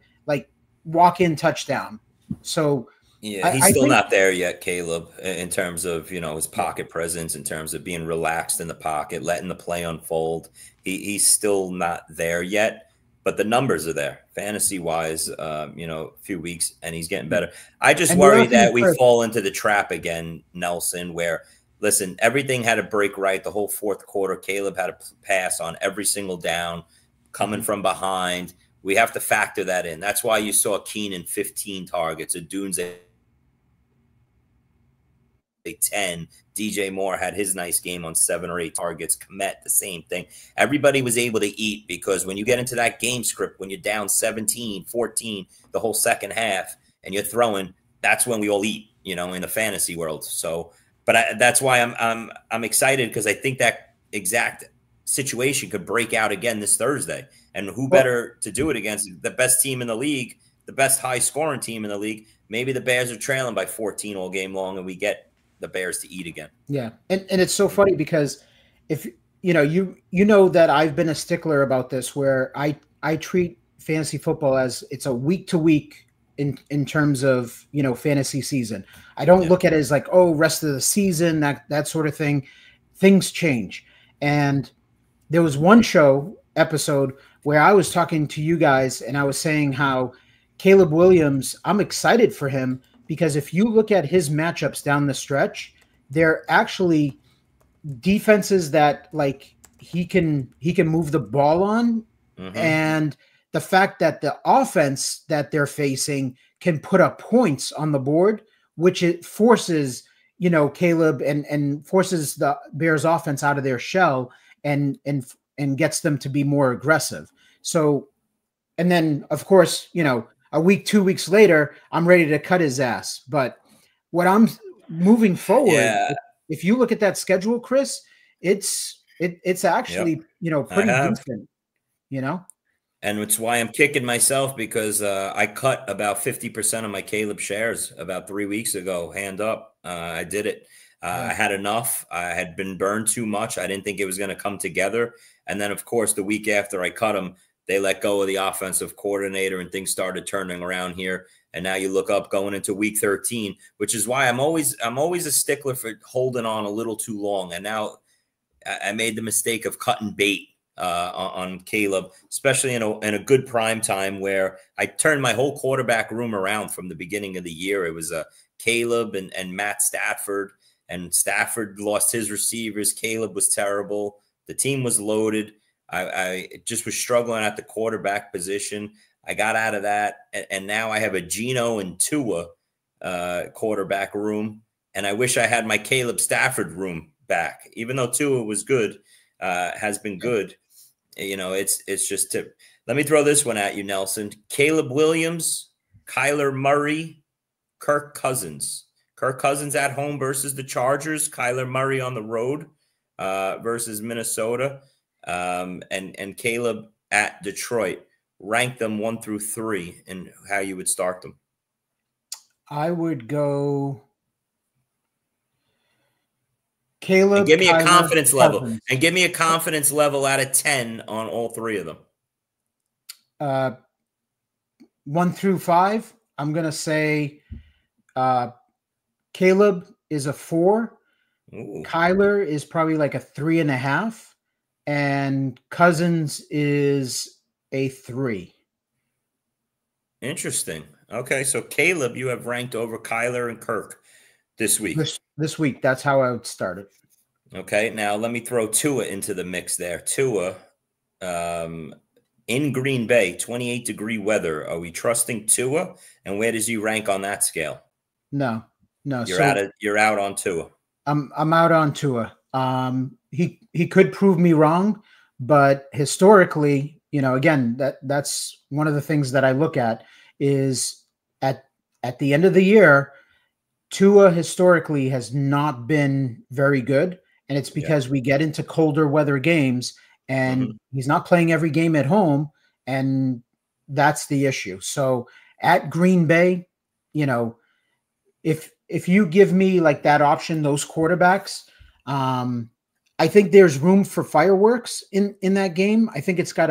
walk-in touchdown. So yeah, he's still not there yet, Caleb, in terms of, his pocket presence, in terms of being relaxed in the pocket, letting the play unfold. He's still not there yet, but the numbers are there fantasy-wise, a few weeks, and he's getting better. I just worry that we fall into the trap again, Nelson, where, listen, everything had to break right the whole fourth quarter. Caleb had to pass on every single down, coming from behind. We have to factor that in. That's why you saw Keenan 15 targets, Adunze 10. DJ Moore had his nice game on 7 or 8 targets. Komet, the same thing. Everybody was able to eat, because when you get into that game script, when you're down 17, 14, the whole second half, and you're throwing, that's when we all eat, you know, in the fantasy world. So, but that's why I'm excited, because I think that exact situation could break out again this Thursday. And who better to do it against? The best team in the league, the best high scoring team in the league. Maybe the Bears are trailing by 14 all game long, and we get the Bears to eat again. Yeah. And it's so funny, because if you know that I've been a stickler about this, where I treat fantasy football as it's a week to week in terms of, you know, fantasy season. I don't look at it as like, oh, rest of the season, that sort of thing. Things change. And there was one episode where I was talking to you guys, and I was saying how Caleb Williams, I'm excited for him, because if you look at his matchups down the stretch, they're actually defenses that, like, he can move the ball on. Mm-hmm. And the fact that the offense that they're facing can put up points on the board, which it forces, you know, Caleb and forces the Bears offense out of their shell and gets them to be more aggressive. So, and then of course, you know, a week, 2 weeks later, I'm ready to cut his ass. But what I'm moving forward, if you look at that schedule, Chris, it's actually, you know, pretty decent, you know? And it's why I'm kicking myself, because I cut about 50% of my Caleb shares about 3 weeks ago, hand up. I did it. I had enough. I had been burned too much. I didn't think it was going to come together. And then, of course, the week after I cut him, they let go of the offensive coordinator and things started turning around here. And now you look up going into week 13, which is why I'm always a stickler for holding on a little too long. And now I made the mistake of cutting bait on Caleb, especially in a good prime time, where I turned my whole quarterback room around from the beginning of the year. It was Caleb and Matt Stafford, and Stafford lost his receivers. Caleb was terrible. The team was loaded. I just was struggling at the quarterback position. I got out of that, and now I have a Geno and Tua quarterback room, and I wish I had my Caleb Stafford room back. Even though Tua was good, has been good, you know, it's just let me throw this one at you, Nelson. Caleb Williams, Kyler Murray, Kirk Cousins. Kirk Cousins at home versus the Chargers. Kyler Murray on the road versus Minnesota. And Caleb at Detroit. Rank them 1 through 3 and how you would start them. I would go Caleb. And give me Kyler, a confidence level. Cousins. And give me a confidence level out of 10 on all 3 of them. 1 through 5. I'm gonna say Caleb is a 4. Ooh. Kyler is probably like a 3.5. And Cousins is a 3. Interesting. Okay, so Caleb, you have ranked over Kyler and Kirk this week. This week, that's how I would start it. Okay, now let me throw Tua into the mix there. Tua, in Green Bay, 28-degree weather. Are we trusting Tua? And where does he rank on that scale? No. You're out on Tua. I'm out on Tua. He could prove me wrong, but historically, you know, again, that's one of the things that I look at is at the end of the year, Tua historically has not been very good, and it's because we get into colder weather games, and he's not playing every game at home, and that's the issue. So at Green Bay, you know, if you give me like that option, those quarterbacks, I think there's room for fireworks in that game. I think it's got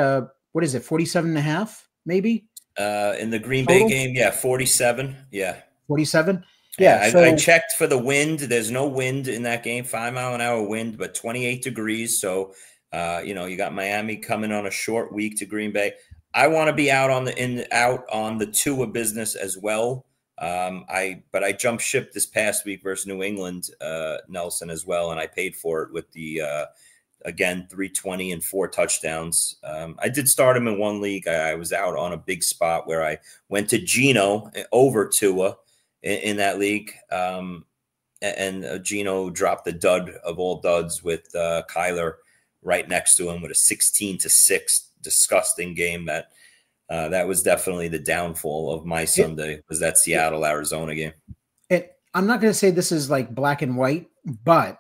47.5 maybe? In the Green Bay game, 47. Yeah. 47? Yeah. I checked for the wind. There's no wind in that game, 5-mile-an-hour wind, but 28 degrees. So, you know, you got Miami coming on a short week to Green Bay. I want to be out on the Tua business as well. But I jumped ship this past week versus New England, Nelson, as well, and I paid for it with the again 320 and 4 touchdowns. I did start him in one league. I was out on a big spot where I went to Geno over Tua in that league. and Gino dropped the dud of all duds with Kyler right next to him with a 16-6 disgusting game. That was definitely the downfall of my Sunday, was that Seattle Arizona game. I'm not going to say this is like black and white, but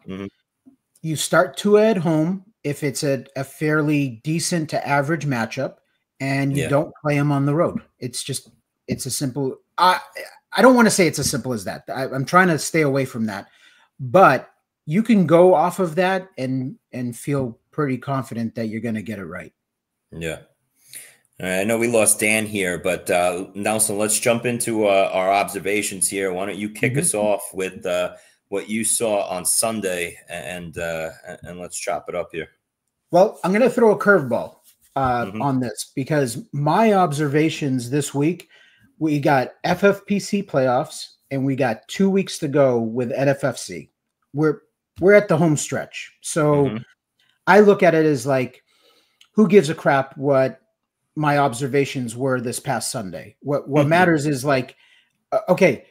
you start Tua at home if it's a fairly decent to average matchup, and you don't play him on the road. It's a simple. I don't want to say it's as simple as that. I'm trying to stay away from that, but you can go off of that and feel pretty confident that you're going to get it right. Yeah. All right, I know we lost Dan here, but Nelson, let's jump into our observations here. Why don't you kick us off with what you saw on Sunday, and let's chop it up here. Well, I'm going to throw a curveball on this, because my observations this week, we got FFPC playoffs and we got 2 weeks to go with NFFC. We're at the home stretch. So I look at it as like, who gives a crap what my observations were this past Sunday? What matters is like, okay,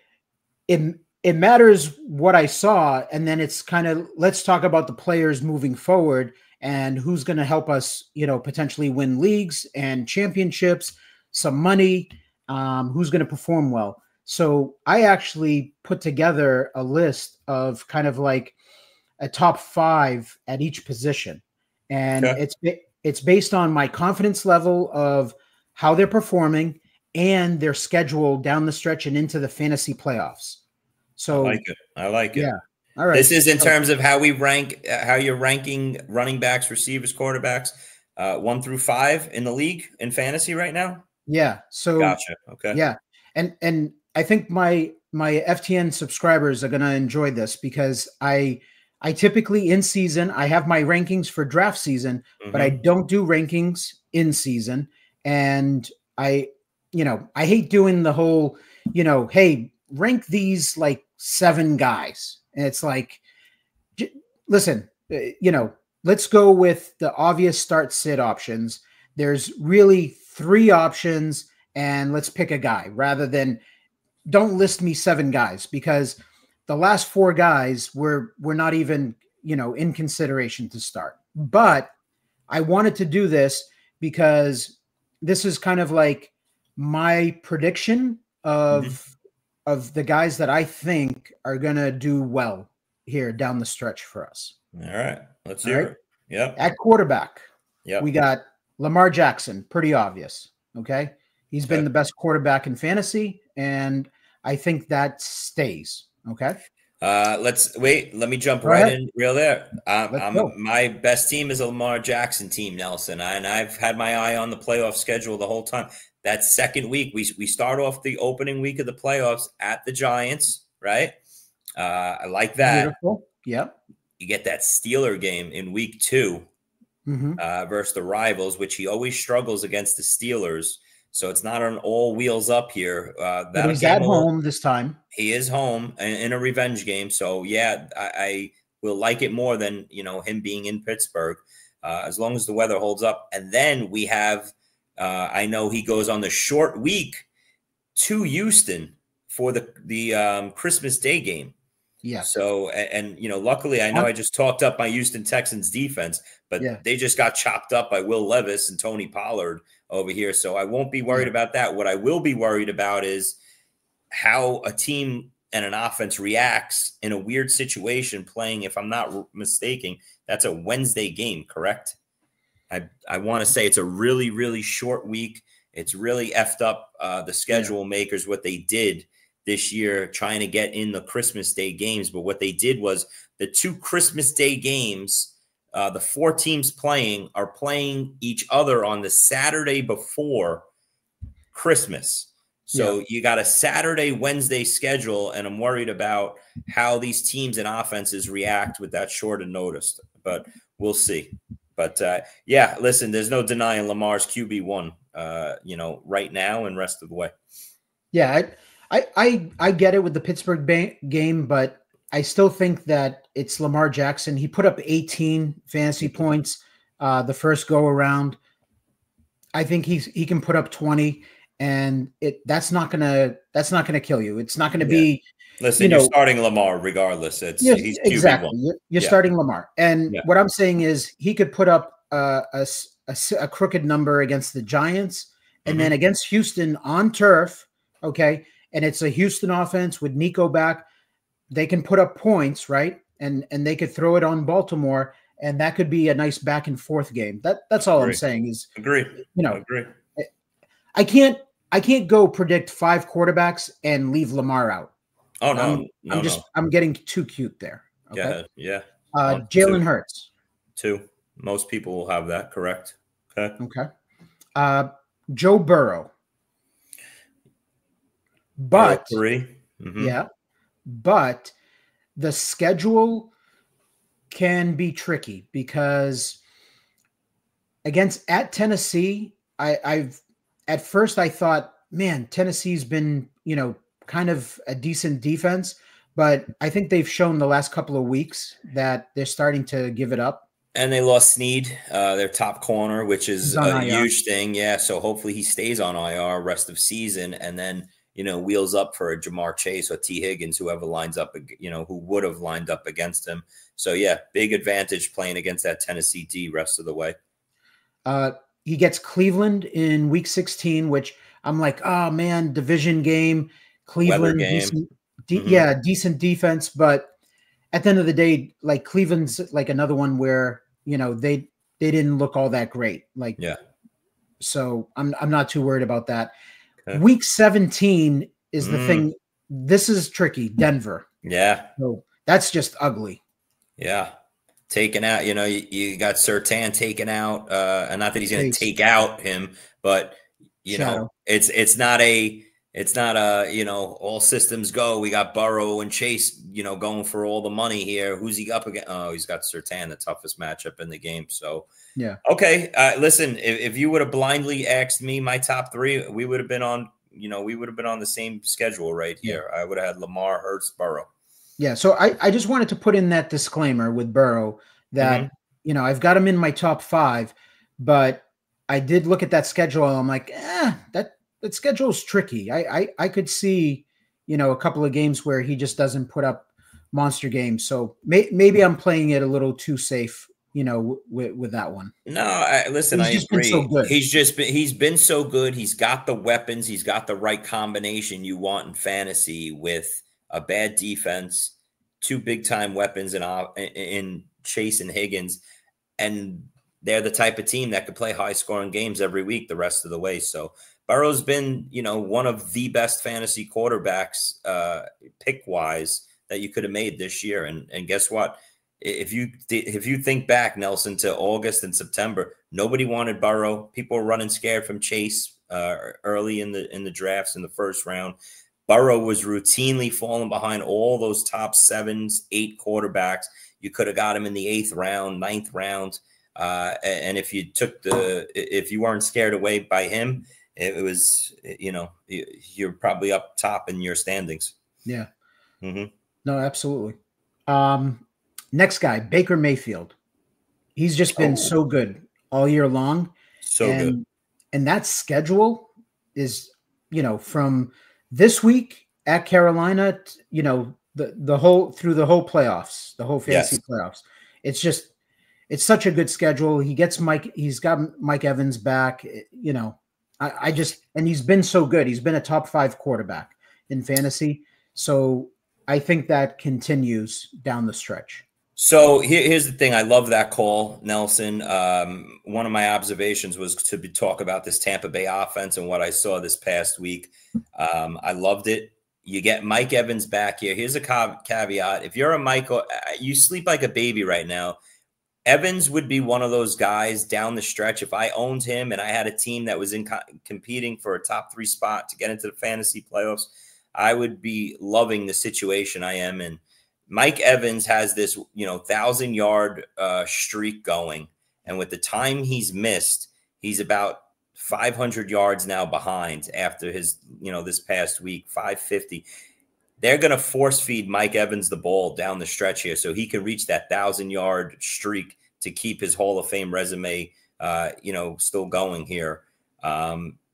it matters what I saw. And then it's kind of, let's talk about the players moving forward and who's going to help us, potentially win leagues and championships, some money, who's going to perform well. So I actually put together a list of kind of like a top 5 at each position. And it's based on my confidence level of how they're performing and their schedule down the stretch and into the fantasy playoffs. So I like it. Yeah. All right. This is in terms of how we rank, how you're ranking running backs, receivers, quarterbacks, 1 through 5 in the league in fantasy right now. Yeah. So gotcha. Okay. Yeah. And I think my FTN subscribers are going to enjoy this, because I typically in season, I have my rankings for draft season, but I don't do rankings in season. And I hate doing the whole, hey, rank these like 7 guys. And it's like, listen, let's go with the obvious start sit options. There's really 3 options, and let's pick a guy, rather than don't list me 7 guys, because the last 4 guys were not even, in consideration to start. But I wanted to do this because this is kind of like my prediction of the guys that I think are going to do well here down the stretch for us. All right. Let's hear it. Yep. At quarterback, we got Lamar Jackson. Pretty obvious. Okay. He's been the best quarterback in fantasy, and I think that stays. Okay. Let me jump right in real there. My best team is a Lamar Jackson team, Nelson, and I've had my eye on the playoff schedule the whole time. That second week, we start off the opening week of the playoffs at the Giants, right? I like that. Beautiful. Yep. You get that Steeler game in week 2 versus the rivals, which he always struggles against the Steelers. So it's not an all wheels up here. But he's at home this time. He is home in a revenge game. So, yeah, I will like it more than, him being in Pittsburgh, as long as the weather holds up. And then we have, I know he goes on the short week to Houston for the Christmas Day game. Yeah. So, and luckily, I know I just talked up my Houston Texans defense, but they just got chopped up by Will Levis and Tony Pollard over here. So I won't be worried about that. What I will be worried about is how a team and an offense reacts in a weird situation playing, if I'm not mistaken, that's a Wednesday game, correct? I want to say it's a really, really short week. It's really effed up the schedule makers, what they did this year, trying to get in the Christmas Day games. But what they did was the 2 Christmas Day games, the 4 teams playing are playing each other on the Saturday before Christmas. So you got a Saturday, Wednesday schedule, and I'm worried about how these teams and offenses react with that shorter notice. But we'll see. But, listen, there's no denying Lamar's QB1, right now and rest of the way. Yeah, I get it with the Pittsburgh game, but I still think that it's Lamar Jackson. He put up 18 fantasy points the first go around. I think he can put up 20. and that's not gonna kill you. It's not gonna be. Listen, you're starting Lamar regardless. He's exactly. QB1. You're starting Lamar, and what I'm saying is he could put up a crooked number against the Giants, and then against Houston on turf. Okay, and it's a Houston offense with Nico back. They can put up points, right? And they could throw it on Baltimore, and that could be a nice back and forth game. That's all I'm saying is agree. Agree. I can't go predict 5 quarterbacks and leave Lamar out. Oh no, I'm getting too cute there. Okay? Yeah. Jalen Hurts. 2. Most people will have that, correct? Okay. Joe Burrow. But 3. Yeah. But the schedule can be tricky because at Tennessee, at first I thought, man, Tennessee's been, kind of a decent defense, but I think they've shown the last couple of weeks that they're starting to give it up. And they lost Snead, their top corner, which is a huge thing. Yeah. So hopefully he stays on IR rest of season and then, wheels up for a Jamar Chase or T. Higgins, whoever lines up, who would have lined up against him. So yeah, big advantage playing against that Tennessee D rest of the way. He gets Cleveland in week 16, which I'm like, oh man, division game, Cleveland, decent defense. But at the end of the day, like Cleveland's like another one where, they didn't look all that great. So I'm not too worried about that. Okay. Week 17 is the thing. This is tricky. Denver. Yeah. So that's just ugly. Yeah. Taken out, you got Surtain taken out. And not that he's going to take out him, but it's not a, all systems go. We got Burrow and Chase, going for all the money here. Who's he up against? Oh, he's got Surtain, the toughest matchup in the game. So, yeah. Okay. Listen, if you would have blindly asked me my top 3, we would have been on, the same schedule right here. I would have had Lamar, Hurts, Burrow. Yeah. So I just wanted to put in that disclaimer with Burrow that, I've got him in my top 5, but I did look at that schedule. And I'm like, that schedule is tricky. I could see, a couple of games where he just doesn't put up monster games. So maybe I'm playing it a little too safe, with that one. No, listen, I agree. So good. He's been so good. He's got the weapons. He's got the right combination you want in fantasy with a bad defense, 2 big time weapons in Chase and Higgins. And they're the type of team that could play high scoring games every week the rest of the way. So Burrow's been, one of the best fantasy quarterbacks pick wise that you could have made this year. And guess what? If you think back, Nelson, to August and September, nobody wanted Burrow. People were running scared from Chase early in the drafts in the first round. Burrow was routinely falling behind all those top 7, 8 quarterbacks. You could have got him in the 8th round, 9th round. And if you weren't scared away by him, it was, you're probably up top in your standings. Yeah. No, absolutely. Next guy, Baker Mayfield. He's just been so good all year long. Good. And that schedule is, from this week at Carolina, the whole through the whole playoffs, the whole fantasy playoffs. It's such a good schedule. He's got Mike Evans back, and he's been so good. He's been a top 5 quarterback in fantasy. So I think that continues down the stretch. So here's the thing. I love that call, Nelson. One of my observations was to talk about this Tampa Bay offense and what I saw this past week. I loved it. You get Mike Evans back here. Here's a caveat. If you're a Michael, you sleep like a baby right now. Evans would be one of those guys down the stretch. If I owned him and I had a team that was competing for a top 3 spot to get into the fantasy playoffs, I would be loving the situation I am in. Mike Evans has this, 1,000-yard streak going. And with the time he's missed, he's about 500 yards now behind after his, this past week, 550. They're going to force feed Mike Evans the ball down the stretch here so he can reach that 1,000-yard streak to keep his Hall of Fame resume, still going here.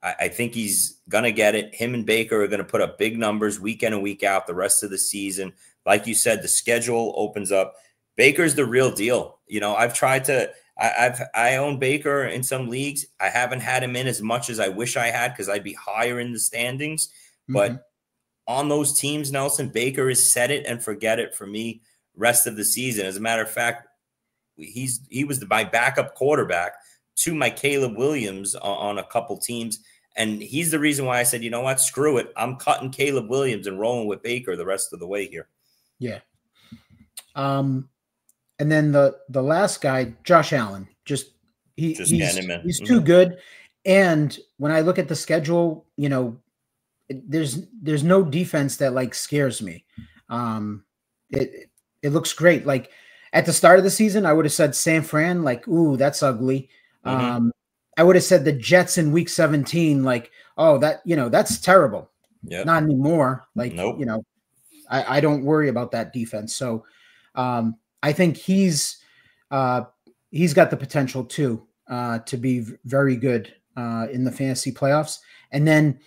I think he's going to get it. Him and Baker are going to put up big numbers week in and week out the rest of the season. Like you said, the schedule opens up. Baker's the real deal. You know, I've tried to I own Baker in some leagues. I haven't had him in as much as I wish I had because I'd be higher in the standings. But on those teams, Nelson, Baker is set it and forget it for me rest of the season. As a matter of fact, he was my backup quarterback to my Caleb Williams on a couple teams. And he's the reason why I said, you know what, screw it. I'm cutting Caleb Williams and rolling with Baker the rest of the way here. Yeah. And then the last guy, Josh Allen, he's too good. And when I look at the schedule, you know, there's no defense that like scares me. It looks great. Like at the start of the season, I would have said San Fran, like, ooh, that's ugly. I would have said the Jets in week 17, like, oh, that, you know, that's terrible. Yeah. Not anymore. Like, nope. You know, I don't worry about that defense. So I think he's got the potential too to be very good in the fantasy playoffs. And then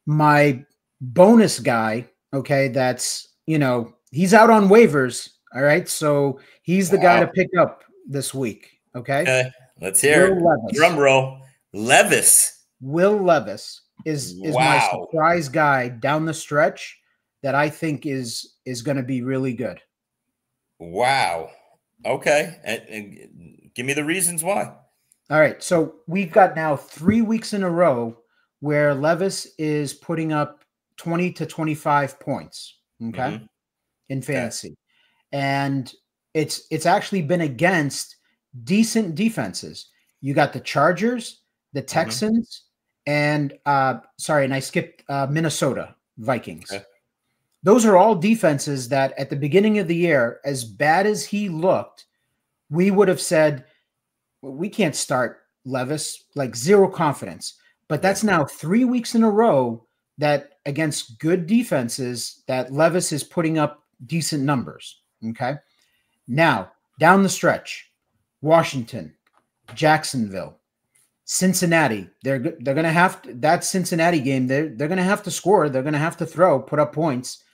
my bonus guy, okay, that's, you know, he's out on waivers. All right. So he's the guy to pick up this week. Okay. Let's hear it. Drum roll. Levis. Will Levis is my surprise guy down the stretch that I think is going to be really good. Wow. Okay. And give me the reasons why. All right. So we've got now 3 weeks in a row where Levis is putting up 20 to 25 points. Okay. In fantasy. Okay. And it's actually been against decent defenses. You got the Chargers, the Texans, and and I skipped Minnesota Vikings. Okay. Those are all defenses that at the beginning of the year, as bad as he looked, we would have said, well, we can't start Levis, like zero confidence. But that's now 3 weeks in a row that against good defenses that Levis is putting up decent numbers. Okay. Now, down the stretch, Washington, Jacksonville, Cincinnati. They're going to have to, that Cincinnati game. They're going to have to score. They're going to have to throw, put up points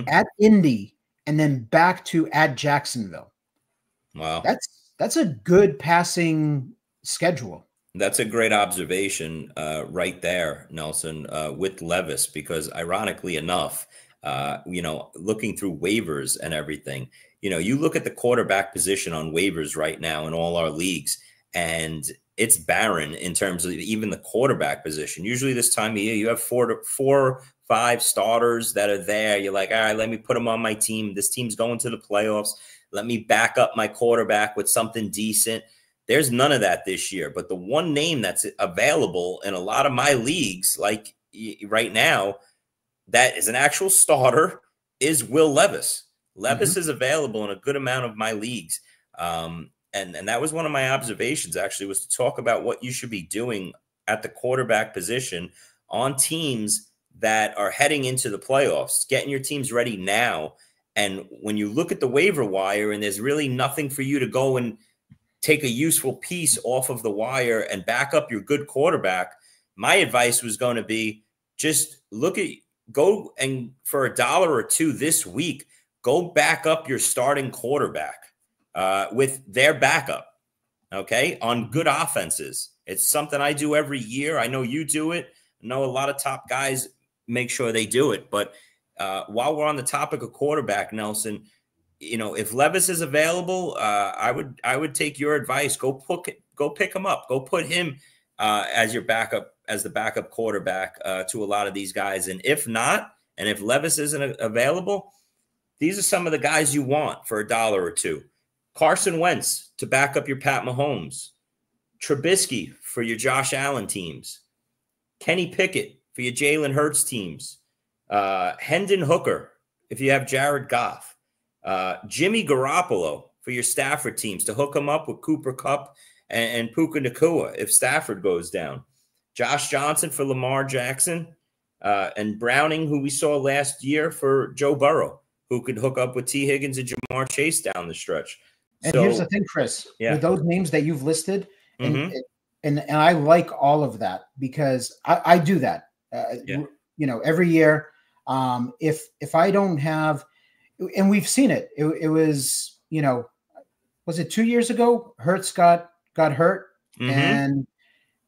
at Indy, and then back to at Jacksonville. Wow, that's a good passing schedule. That's a great observation right there, Nelson, with Levis, because ironically enough, you know, looking through waivers and everything, you know, you look at the quarterback position on waivers right now in all our leagues, and it's barren in terms of even the quarterback position. Usually this time of year, you have 4 or 5 starters that are there. You're like, all right, let me put them on my team. This team's going to the playoffs. Let me back up my quarterback with something decent. There's none of that this year. But the one name that's available in a lot of my leagues, like right now, that is an actual starter is Will Levis. Levis is available in a good amount of my leagues. And that was one of my observations, actually, was to talk about what you should be doing at the quarterback position on teams that are heading into the playoffs, getting your teams ready now. And when you look at the waiver wire and there's really nothing for you to go and take a useful piece off of the wire and back up your good quarterback, my advice was going to be just go and for $1 or $2 this week, go back up your starting quarterback with their backup, okay, on good offenses. It's something I do every year. I know you do it. I know a lot of top guys make sure they do it. But while we're on the topic of quarterback, Nelson, you know, if Levis is available, I would take your advice. Go pick him up. Go put him as your backup, as the backup quarterback to a lot of these guys. And if not, and if Levis isn't available, these are some of the guys you want for $1 or $2. Carson Wentz to back up your Pat Mahomes. Trubisky for your Josh Allen teams. Kenny Pickett for your Jalen Hurts teams. Hendon Hooker if you have Jared Goff. Jimmy Garoppolo for your Stafford teams to hook them up with Cooper Kupp and Puka Nacua if Stafford goes down. Josh Johnson for Lamar Jackson. And Browning, who we saw last year, for Joe Burrow, who could hook up with T. Higgins and Jamar Chase down the stretch. And here's the thing, Chris, with those names that you've listed, and and I like all of that because I do that. Yeah. You know, every year. If I don't have, and we've seen it. It was, you know, was it 2 years ago? Hurts got hurt, Mhm.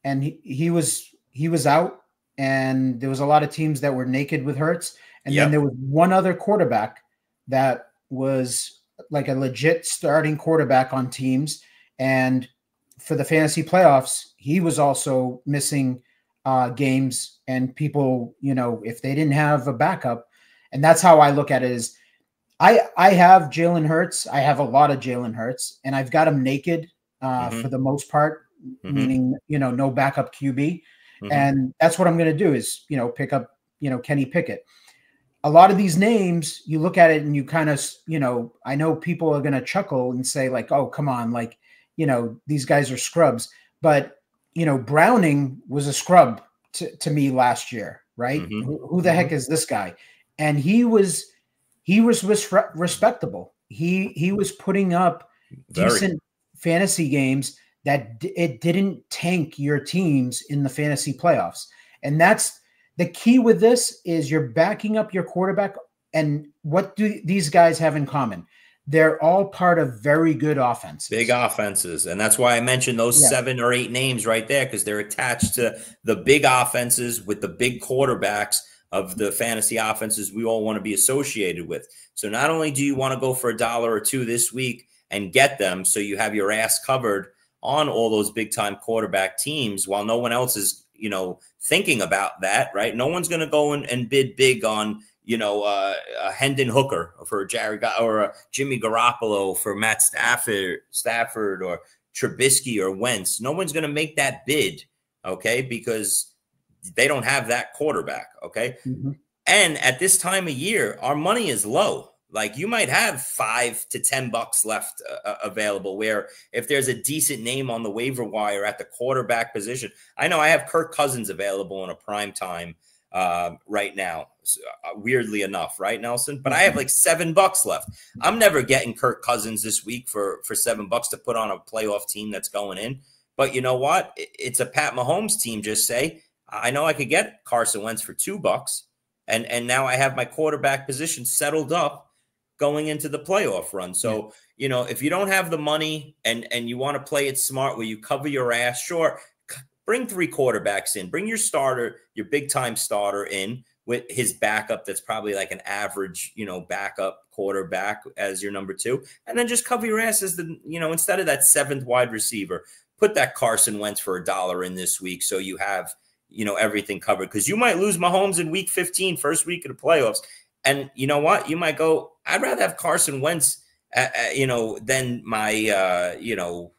and he was out, and there was a lot of teams that were naked with Hurts, and then Yep. there was one other quarterback that was like a legit starting quarterback on teams, and for the fantasy playoffs, he was also missing games, and people, you know, if they didn't have a backup, and that's how I look at it is I have Jalen Hurts. I have a lot of Jalen Hurts, and I've got him naked for the most part, meaning, you know, no backup QB. And that's what I'm going to do is, you know, pick up, you know, Kenny Pickett. A lot of these names, you look at it and you kind of, you know, I know people are going to chuckle and say like, oh, come on, like, you know, these guys are scrubs. But, you know, Browning was a scrub to me last year, right? Who the heck is this guy? And he was respectable. He was putting up decent fantasy games that it didn't tank your teams in the fantasy playoffs. And that's the key with this is you're backing up your quarterback. And what do these guys have in common? They're all part of very good offenses. Big offenses. And that's why I mentioned those 7 or 8 names right there, because they're attached to the big offenses with the big quarterbacks of the fantasy offenses we all want to be associated with. So not only do you want to go for $1 or $2 this week and get them so you have your ass covered on all those big-time quarterback teams while no one else is, you know, thinking about that, right? No one's going to go and bid big on, you know, a Hendon Hooker for Jared or a Jimmy Garoppolo for Matt Stafford or Trubisky or Wentz. No one's going to make that bid, okay, because they don't have that quarterback, okay? And at this time of year, our money is low. Like you might have $5 to $10 left available, where if there's a decent name on the waiver wire at the quarterback position, I know I have Kirk Cousins available in a prime time right now, weirdly enough, right, Nelson? But I have like $7 left. I'm never getting Kirk Cousins this week for $7 to put on a playoff team that's going in. But you know what? It's a Pat Mahomes team, just say. I know I could get Carson Wentz for $2, and now I have my quarterback position settled up going into the playoff run. So, you know, if you don't have the money and you want to play it smart where you cover your ass, sure, bring 3 quarterbacks in. Bring your starter, your big-time starter in with his backup that's probably like an average, you know, backup quarterback as your number 2. And then just cover your ass as the, you know, instead of that 7th wide receiver, put that Carson Wentz for $1 in this week so you have, you know, everything covered. Because you might lose Mahomes in week 15, first week of the playoffs. And you know what? You might go, I'd rather have Carson Wentz, you know, than my, you know,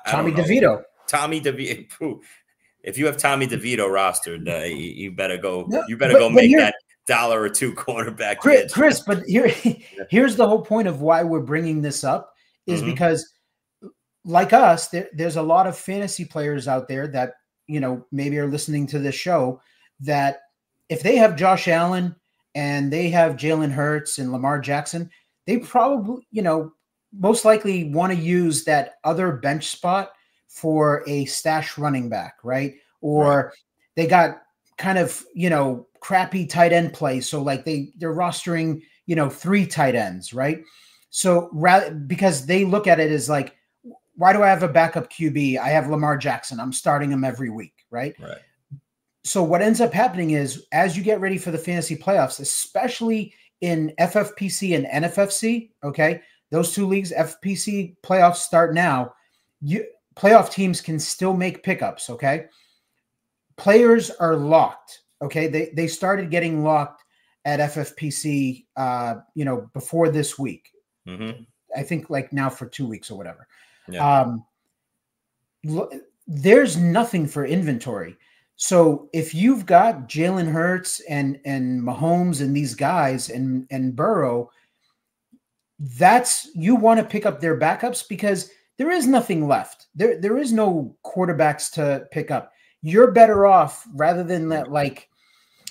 Tommy DeVito. Tommy DeVito. If you have Tommy DeVito rostered, you better go. No, you better go make here, that $1 or $2 quarterback. Chris, but here's the whole point of why we're bringing this up is because, like us, there's a lot of fantasy players out there that, you know, maybe are listening to this show that if they have Josh Allen and they have Jalen Hurts and Lamar Jackson, they probably, you know, most likely want to use that other bench spot for a stash running back, right? Or they got kind of, you know, crappy tight end play. So like they're rostering, you know, 3 tight ends, right? So because they look at it as like, why do I have a backup QB? I have Lamar Jackson. I'm starting him every week, right? Right. So what ends up happening is as you get ready for the fantasy playoffs, especially in FFPC and NFFC, okay, those 2 leagues, FFPC playoffs start now. Playoff teams can still make pickups, okay? Players are locked, okay? They started getting locked at FFPC, you know, before this week. I think like now for 2 weeks or whatever. Yeah. There's nothing for inventory. So if you've got Jalen Hurts and Mahomes and these guys and Burrow, you want to pick up their backups because there is nothing left. There is no quarterbacks to pick up. You're better off rather than that, like,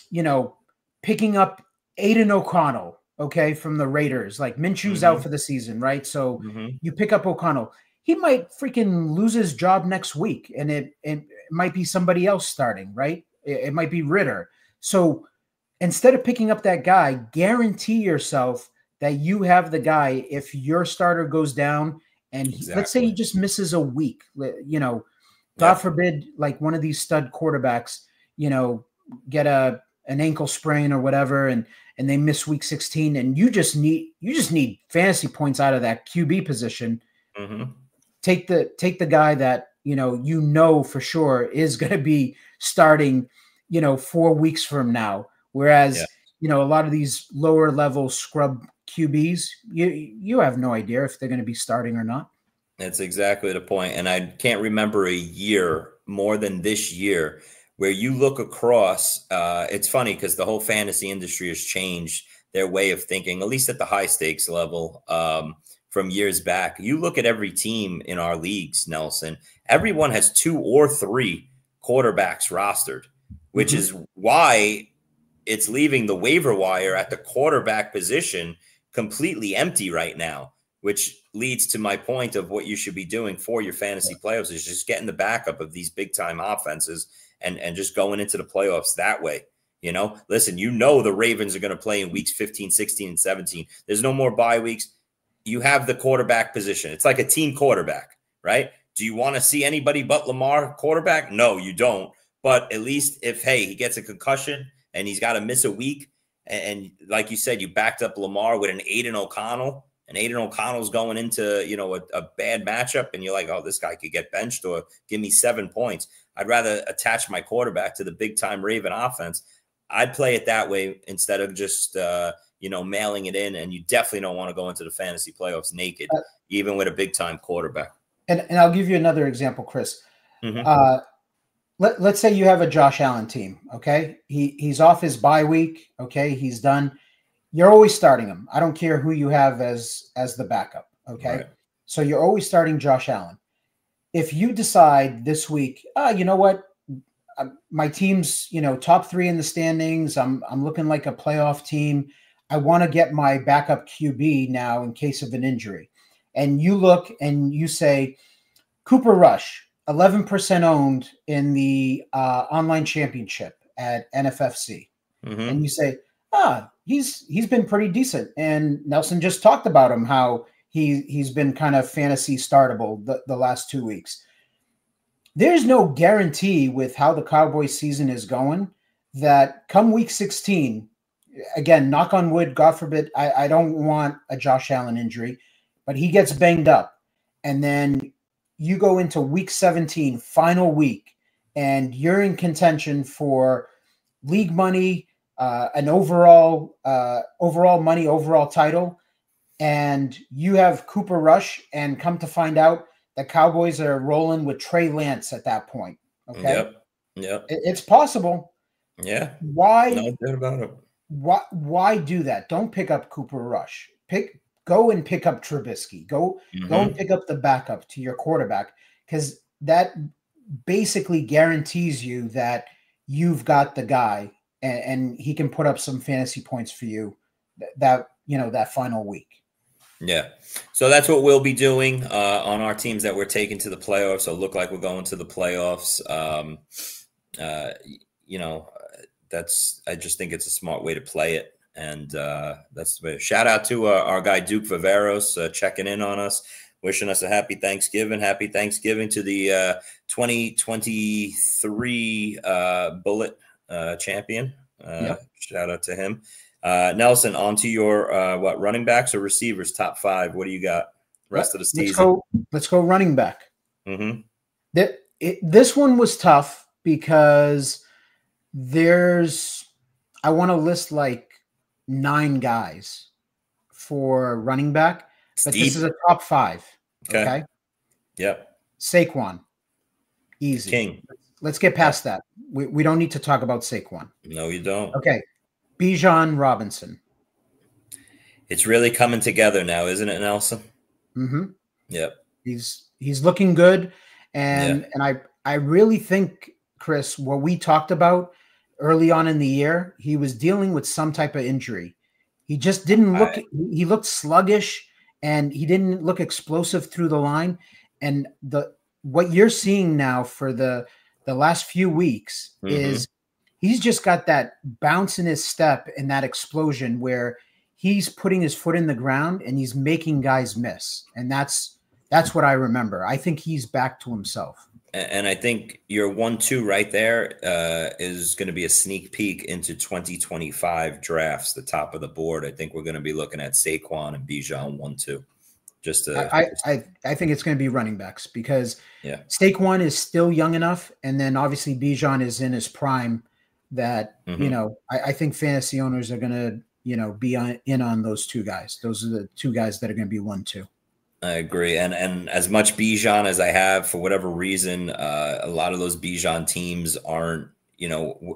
you know, picking up Aiden O'Connell, okay, from the Raiders. Like Minshew's out for the season, right? So you pick up O'Connell. he might freaking lose his job next week, and it might be somebody else starting, right? It might be Ritter. So instead of picking up that guy, guarantee yourself that you have the guy if your starter goes down, and let's say he just misses a week, God forbid, like one of these stud quarterbacks, get an ankle sprain or whatever, and they miss week 16, and you just need fantasy points out of that QB position. Mm-hmm. Take the guy that for sure is going to be starting 4 weeks from now, whereas a lot of these lower level scrub QBs, you have no idea if they're going to be starting or not. That's exactly the point. And I can't remember a year more than this year where you look across. It's funny because the whole fantasy industry has changed their way of thinking, at least at the high stakes level, from years back. You look at every team in our leagues, Nelson, everyone has 2 or 3 quarterbacks rostered, which is why it's leaving the waiver wire at the quarterback position completely empty right now, which leads to my point of what you should be doing for your fantasy playoffs is just getting the backup of these big time offenses and just going into the playoffs that way. Listen, the Ravens are going to play in weeks 15, 16, and 17. There's no more bye weeks. You have the quarterback position. It's like a team quarterback, right? Do you want to see anybody but Lamar quarterback? No, you don't. But at least if, he gets a concussion and he's got to miss a week, and like you said, you backed up Lamar with an Aiden O'Connell, and Aiden O'Connell's going into, a bad matchup, and you're like, oh, this guy could get benched or give me 7 points. I'd rather attach my quarterback to the big-time Raven offense. I'd play it that way instead of just, mailing it in, and you definitely don't want to go into the fantasy playoffs naked, even with a big-time quarterback. And I'll give you another example, Chris. Let's say you have a Josh Allen team, okay? He's off his bye week, okay? He's done. You're always starting him. I don't care who you have as the backup, okay? Right. So you're always starting Josh Allen. If you decide this week, you know what? My team's, top 3 in the standings. I'm looking like a playoff team. I want to get my backup QB now in case of an injury. And you look and you say, Cooper Rush, 11% owned in the online championship at NFFC. And you say, he's been pretty decent. And Nelson just talked about him, how he's been kind of fantasy startable the last 2 weeks. There's no guarantee with how the Cowboys season is going that come week 16, again, knock on wood, God forbid, I don't want a Josh Allen injury, but he gets banged up. And then you go into week 17, final week, and you're in contention for league money, an overall money, overall title, and you have Cooper Rush, and come to find out the Cowboys are rolling with Trey Lance at that point. Okay. Yep. It's possible. Yeah. Why? No doubt about it. Why do that? Don't pick up Cooper Rush. Go and pick up Trubisky. Go and pick up the backup to your quarterback, because that basically guarantees you that you've got the guy and he can put up some fantasy points for you that final week. Yeah. So that's what we'll be doing on our teams that we're taking to the playoffs. So look like we're going to the playoffs. I just think it's a smart way to play it. And that's the way. Shout out to our guy Duke Viveros checking in on us, wishing us a happy Thanksgiving. Happy Thanksgiving to the 2023 Bullet champion. Shout out to him. Nelson, on to your running backs or receivers, top 5. What do you got rest of the season? Let's go running back. This one was tough because I want to list like 9 guys for running back, but this is a top 5. Okay. Yep. Saquon, easy. King. Let's get past that. We don't need to talk about Saquon. No, you don't. Okay. Bijan Robinson. It's really coming together now, isn't it, Nelson? Yep. He's looking good. And I really think, Chris, what we talked about early on in the year, he was dealing with some type of injury. He just didn't look he looked sluggish, and he didn't look explosive through the line. and what you're seeing now for the last few weeks is he's just got that bounce in his step and that explosion where he's putting his foot in the ground and he's making guys miss. And that's what I remember. I think he's back to himself. And I think your 1-2 right there is going to be a sneak peek into 2025 drafts, the top of the board. I think we're going to be looking at Saquon and Bijan 1-2. I think it's going to be running backs because Saquon is still young enough, and then obviously Bijan is in his prime. That I think fantasy owners are going to be in on those two guys. Those are the two guys that are going to be 1-2. I agree. And as much Bijan as I have, for whatever reason, a lot of those Bijan teams aren't,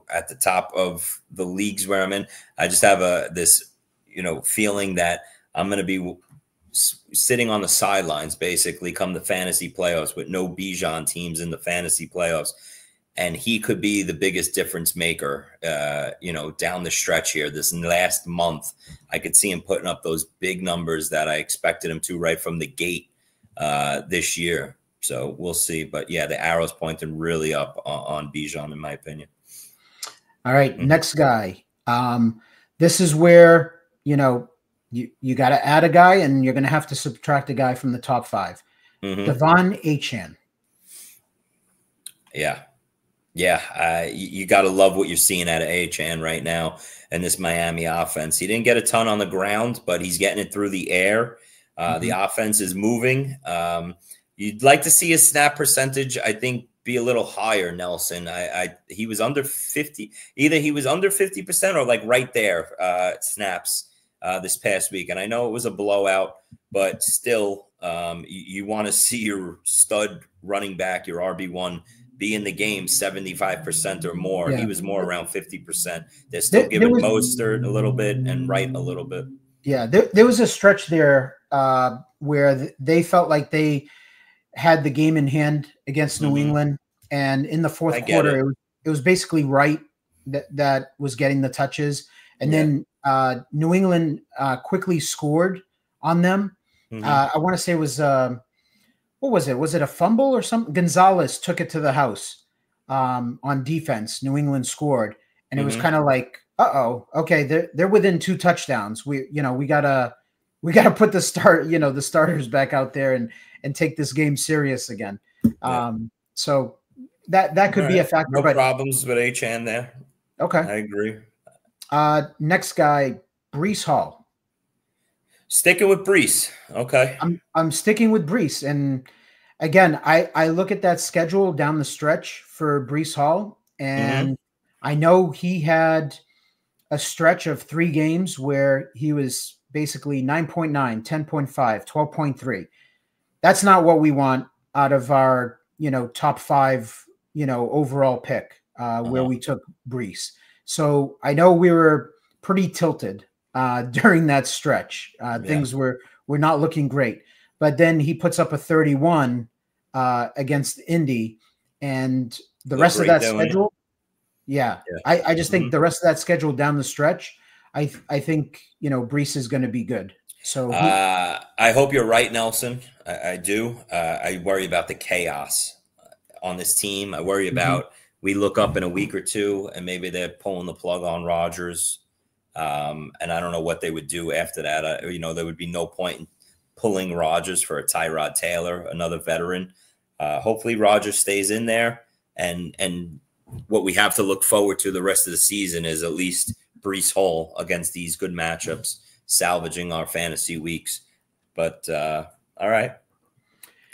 at the top of the leagues where I'm in. I just have this feeling that I'm going to be sitting on the sidelines basically come the fantasy playoffs with no Bijan teams in the fantasy playoffs. And he could be the biggest difference maker, down the stretch here. This last month, I could see him putting up those big numbers that I expected him to right from the gate this year. So we'll see. But yeah, the arrow's pointing really up on Bijan, in my opinion. All right, next guy. This is where you got to add a guy, and you're going to have to subtract a guy from the top 5. Devon Achane. Yeah, you got to love what you're seeing out of Achane right now and this Miami offense. He didn't get a ton on the ground, but he's getting it through the air. The offense is moving. You'd like to see his snap percentage, I think, be a little higher, Nelson. He was under 50. Either he was under 50% or like right there snaps this past week. And I know it was a blowout, but still, you want to see your stud running back, your RB1, be in the game 75% or more. Yeah. He was more around 50%. They're still giving Mostert a little bit and Wright a little bit. Yeah, there was a stretch there where they felt like they had the game in hand against New England, and in the fourth quarter, it was basically Wright that was getting the touches, and then New England quickly scored on them. I want to say it was what was it? Was it a fumble or something? Gonzalez took it to the house on defense. New England scored, and it was kind of like, okay, they're within 2 touchdowns. We gotta put the starters back out there and take this game serious again. So that could be a factor. No problems with Achane there. Okay, I agree. Next guy, Breece Hall. Sticking with Breece. Okay. I'm sticking with Breece. And again, I look at that schedule down the stretch for Breece Hall, and I know he had a stretch of 3 games where he was basically 9.9, 10.5, 12.3. That's not what we want out of our, top 5, overall pick where we took Breece. So I know we were pretty tilted during that stretch. Things were not looking great. But then he puts up a 31 against Indy, and the rest of that schedule. I just think the rest of that schedule down the stretch, I think Breece is going to be good. So I hope you're right, Nelson. I do. I worry about the chaos on this team. I worry about we look up in a week or 2 and maybe they're pulling the plug on Rodgers. And I don't know what they would do after that. There would be no point in pulling Rodgers for a Tyrod Taylor, another veteran. Hopefully Rodgers stays in there. And what we have to look forward to the rest of the season is at least Breece Hall against these good matchups, salvaging our fantasy weeks. But all right,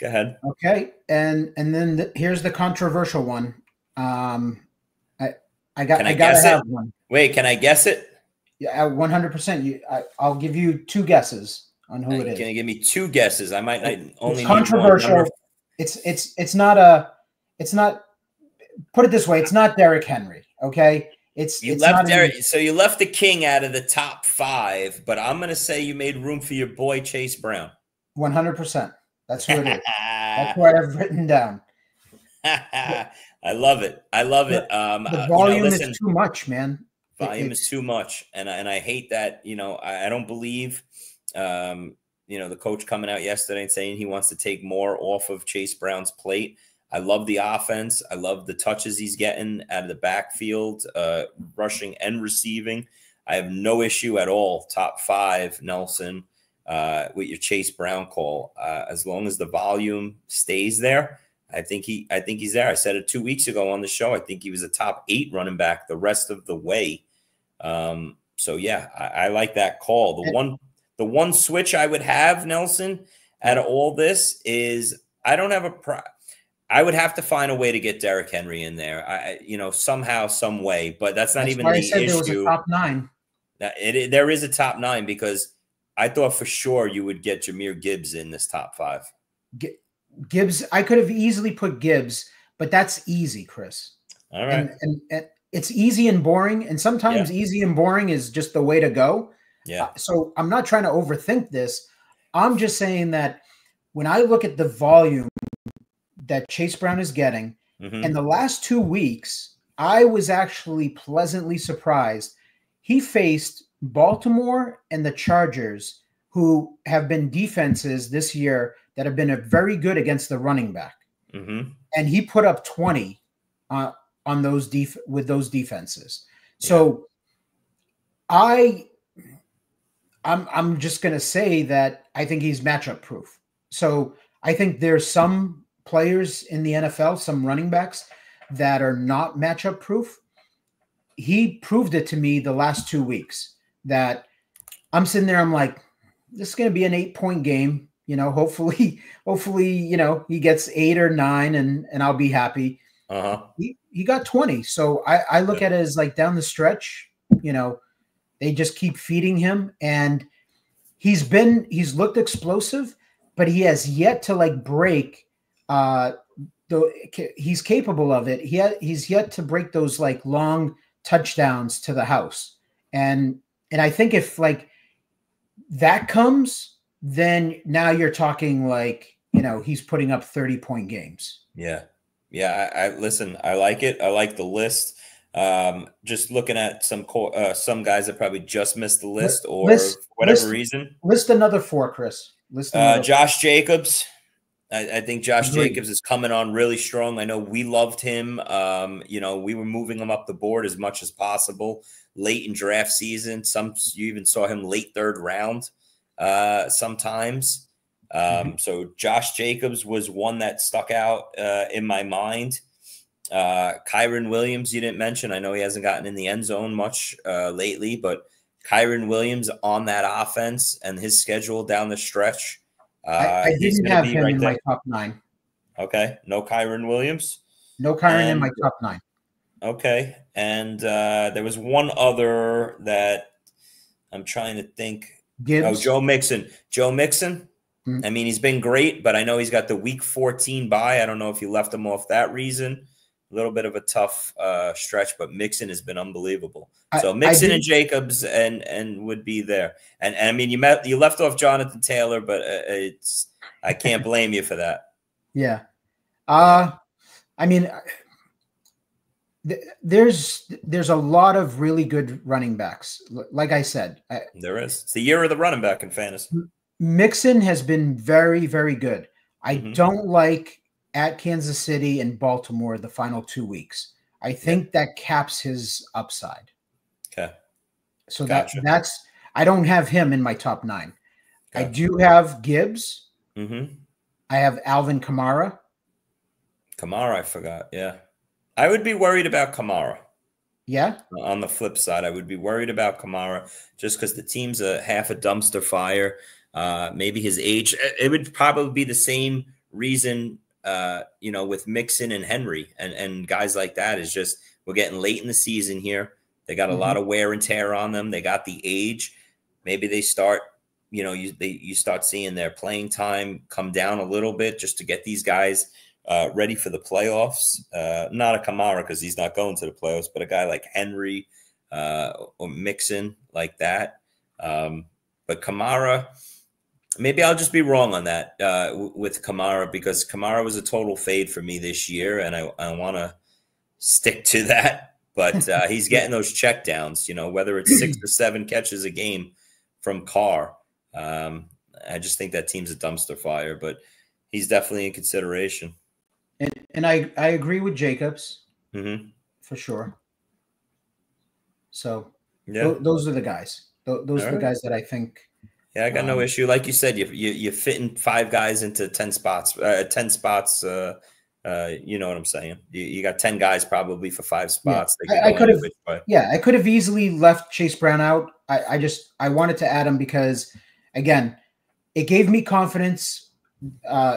go ahead. Okay, and then here's the controversial one. I gotta have one. Wait, can I guess it? Yeah, 100%. I'll give you 2 guesses on who it is. Can you give me 2 guesses? I might only it's controversial. It's not. Put it this way, it's not Derrick Henry. Okay, you left the king out of the top 5, but I'm gonna say you made room for your boy Chase Brown. 100%. That's who it is. That's what I've written down. I love it. The volume is too much, man. Volume is too much, and I hate that. I don't believe, the coach coming out yesterday and saying he wants to take more off of Chase Brown's plate. I love the offense. I love the touches he's getting out of the backfield, rushing and receiving. I have no issue at all, top 5, Nelson, with your Chase Brown call. As long as the volume stays there, I think he's there. I said it 2 weeks ago on the show. I think he was a top 8 running back the rest of the way. So yeah, I like that call. The one switch I would have, Nelson, out of all this is I don't have I would have to find a way to get Derrick Henry in there. Somehow, some way, but that's not even the issue. There was a top 9. There is a top 9 because I thought for sure you would get Jahmyr Gibbs in this top 5. Gibbs, I could have easily put Gibbs, but that's easy, Chris. All right. And it's easy and boring, and sometimes easy and boring is just the way to go. Yeah. So I'm not trying to overthink this. I'm just saying that when I look at the volume that Chase Brown is getting, in the last 2 weeks, I was actually pleasantly surprised. He faced Baltimore and the Chargers, who have been defenses this year that have been very good against the running back. And he put up 20 on those with those defenses. So I'm just going to say that I think he's matchup proof. So I think there's some players in the NFL, some running backs that are not matchup proof. He proved it to me the last 2 weeks that I'm sitting there. I'm like, this is going to be an 8-point game. Hopefully, he gets 8 or 9 and I'll be happy. He got 20. So I look at it as like down the stretch, they just keep feeding him, and he's looked explosive, but he has yet to like break. He's capable of it. He's yet to break those like long touchdowns to the house. And I think if like that comes, then now you're talking like, he's putting up 30-point games. Yeah. Yeah. I listen, I like it. I like the list. Just looking at some guys that probably just missed the list whatever reason. List another 4, Chris. Josh Jacobs. I think Josh Jacobs is coming on really strong. I know we loved him. We were moving him up the board as much as possible late in draft season. You even saw him late 3rd round sometimes. So Josh Jacobs was one that stuck out in my mind. Kyren Williams, you didn't mention. I know he hasn't gotten in the end zone much lately, but Kyren Williams on that offense and his schedule down the stretch. I didn't have him in my top 9. Okay. No Kyren Williams? No Kyren in my top 9. Okay. And there was one other that I'm trying to think. Gibbs? Oh, Joe Mixon. I mean, he's been great, but I know he's got the week 14 bye. I don't know if you left him off that reason. A little bit of a tough stretch, but Mixon has been unbelievable. So Mixon and Jacobs and would be there. And I mean, you left off Jonathan Taylor, but I can't blame you for that. Yeah. I mean, there's a lot of really good running backs. Like I said, there is. It's the year of the running back in fantasy. Mixon has been very, very good. I don't like at Kansas City and Baltimore the final 2 weeks. I think that caps his upside. Okay. So that's I don't have him in my top 9. Gotcha. I do have Gibbs. I have Alvin Kamara. I forgot. Yeah. I would be worried about Kamara. Yeah. On the flip side, I would be worried about Kamara just because the team's half a dumpster fire. Maybe his age. It would probably be the same reason with Mixon and Henry and guys like that is just we're getting late in the season here. They got a lot of wear and tear on them. They got the age. Maybe they start, you start seeing their playing time come down a little bit just to get these guys ready for the playoffs. Not a Kamara because he's not going to the playoffs, but a guy like Henry or Mixon like that. But Kamara, maybe I'll just be wrong on that with Kamara because Kamara was a total fade for me this year, and I want to stick to that. But he's getting those checkdowns, whether it's 6 or 7 catches a game from Carr. I just think that team's a dumpster fire, but he's definitely in consideration. And I agree with Jacobs for sure. So yeah, those are the guys. Those are the guys that I think. Yeah, I got no issue. Like you said, you fitting 5 guys into 10 spots. 10 spots. You know what I'm saying? You got 10 guys probably for 5 spots. Yeah. I could have. Yeah, I could have easily left Chase Brown out. I wanted to add him because, again, it gave me confidence.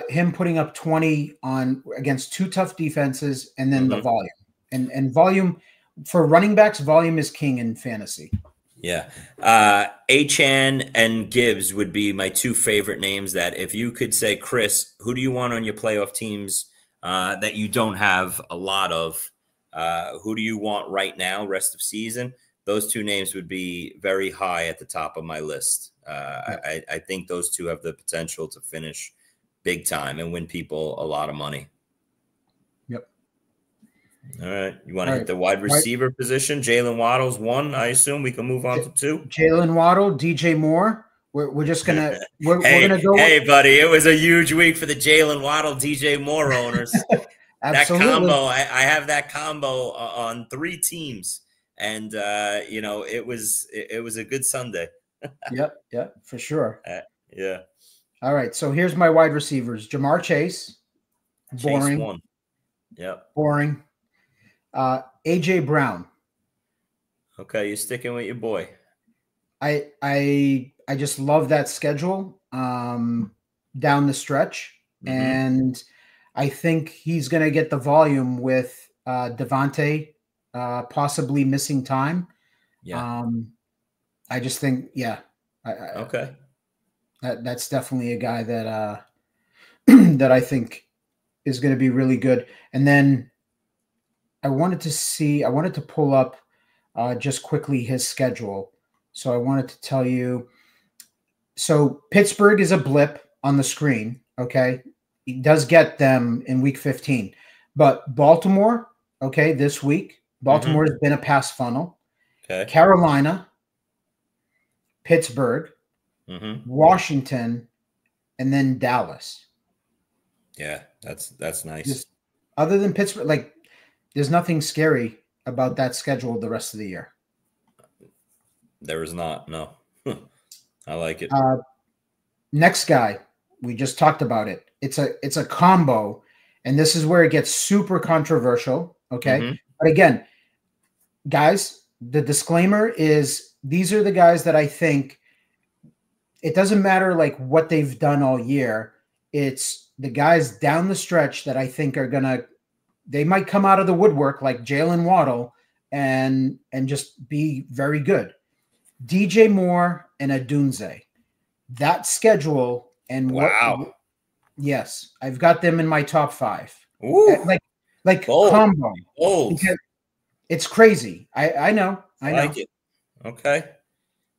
Him putting up 20 against 2 tough defenses, and then the volume and volume for running backs. Volume is king in fantasy. Yeah. Achane and Gibbs would be my 2 favorite names. That if you could say, Chris, who do you want on your playoff teams that you don't have a lot of? Who do you want right now, rest of season? Those 2 names would be very high at the top of my list. I think those 2 have the potential to finish big time and win people a lot of money. Yep. All right. You want to hit the wide receiver position? Jalen Waddle's 1, I assume. We can move on to 2. Jalen Waddle, DJ Moore. We're just gonna we're gonna go. Hey, buddy, it was a huge week for the Jalen Waddle, DJ Moore owners. That combo, I have that combo on 3 teams, and it was a good Sunday. Yep, for sure. Yeah. All right, so here's my wide receivers: Jamar Chase, boring. Chase 1. Yep. Boring. AJ Brown. Okay, you're sticking with your boy. I just love that schedule down the stretch, and I think he's going to get the volume with Devontae possibly missing time. Yeah. I just think, okay. That's definitely a guy that that I think is going to be really good. And then I wanted to pull up just quickly his schedule. So I wanted to tell you. So Pittsburgh is a blip on the screen. Okay. He does get them in week 15, but Baltimore, okay, this week, Baltimore has been a pass funnel. Okay. Carolina, Pittsburgh, Washington, and then Dallas. Yeah, that's nice. Just, other than Pittsburgh, like there's nothing scary about that schedule the rest of the year. There is not, no. I like it. Next guy, we just talked about it. It's a combo, and this is where it gets super controversial. Okay. But again, guys, the disclaimer is these are the guys that I think it doesn't matter like what they've done all year. It's the guys down the stretch that I think they might come out of the woodwork like Jalen Waddle and just be very good. DJ Moore and Adunze. That schedule and wow. Yes, I've got them in my top 5. Ooh. Like Bold. combo. Bold. It's crazy. I know. I like it. Okay.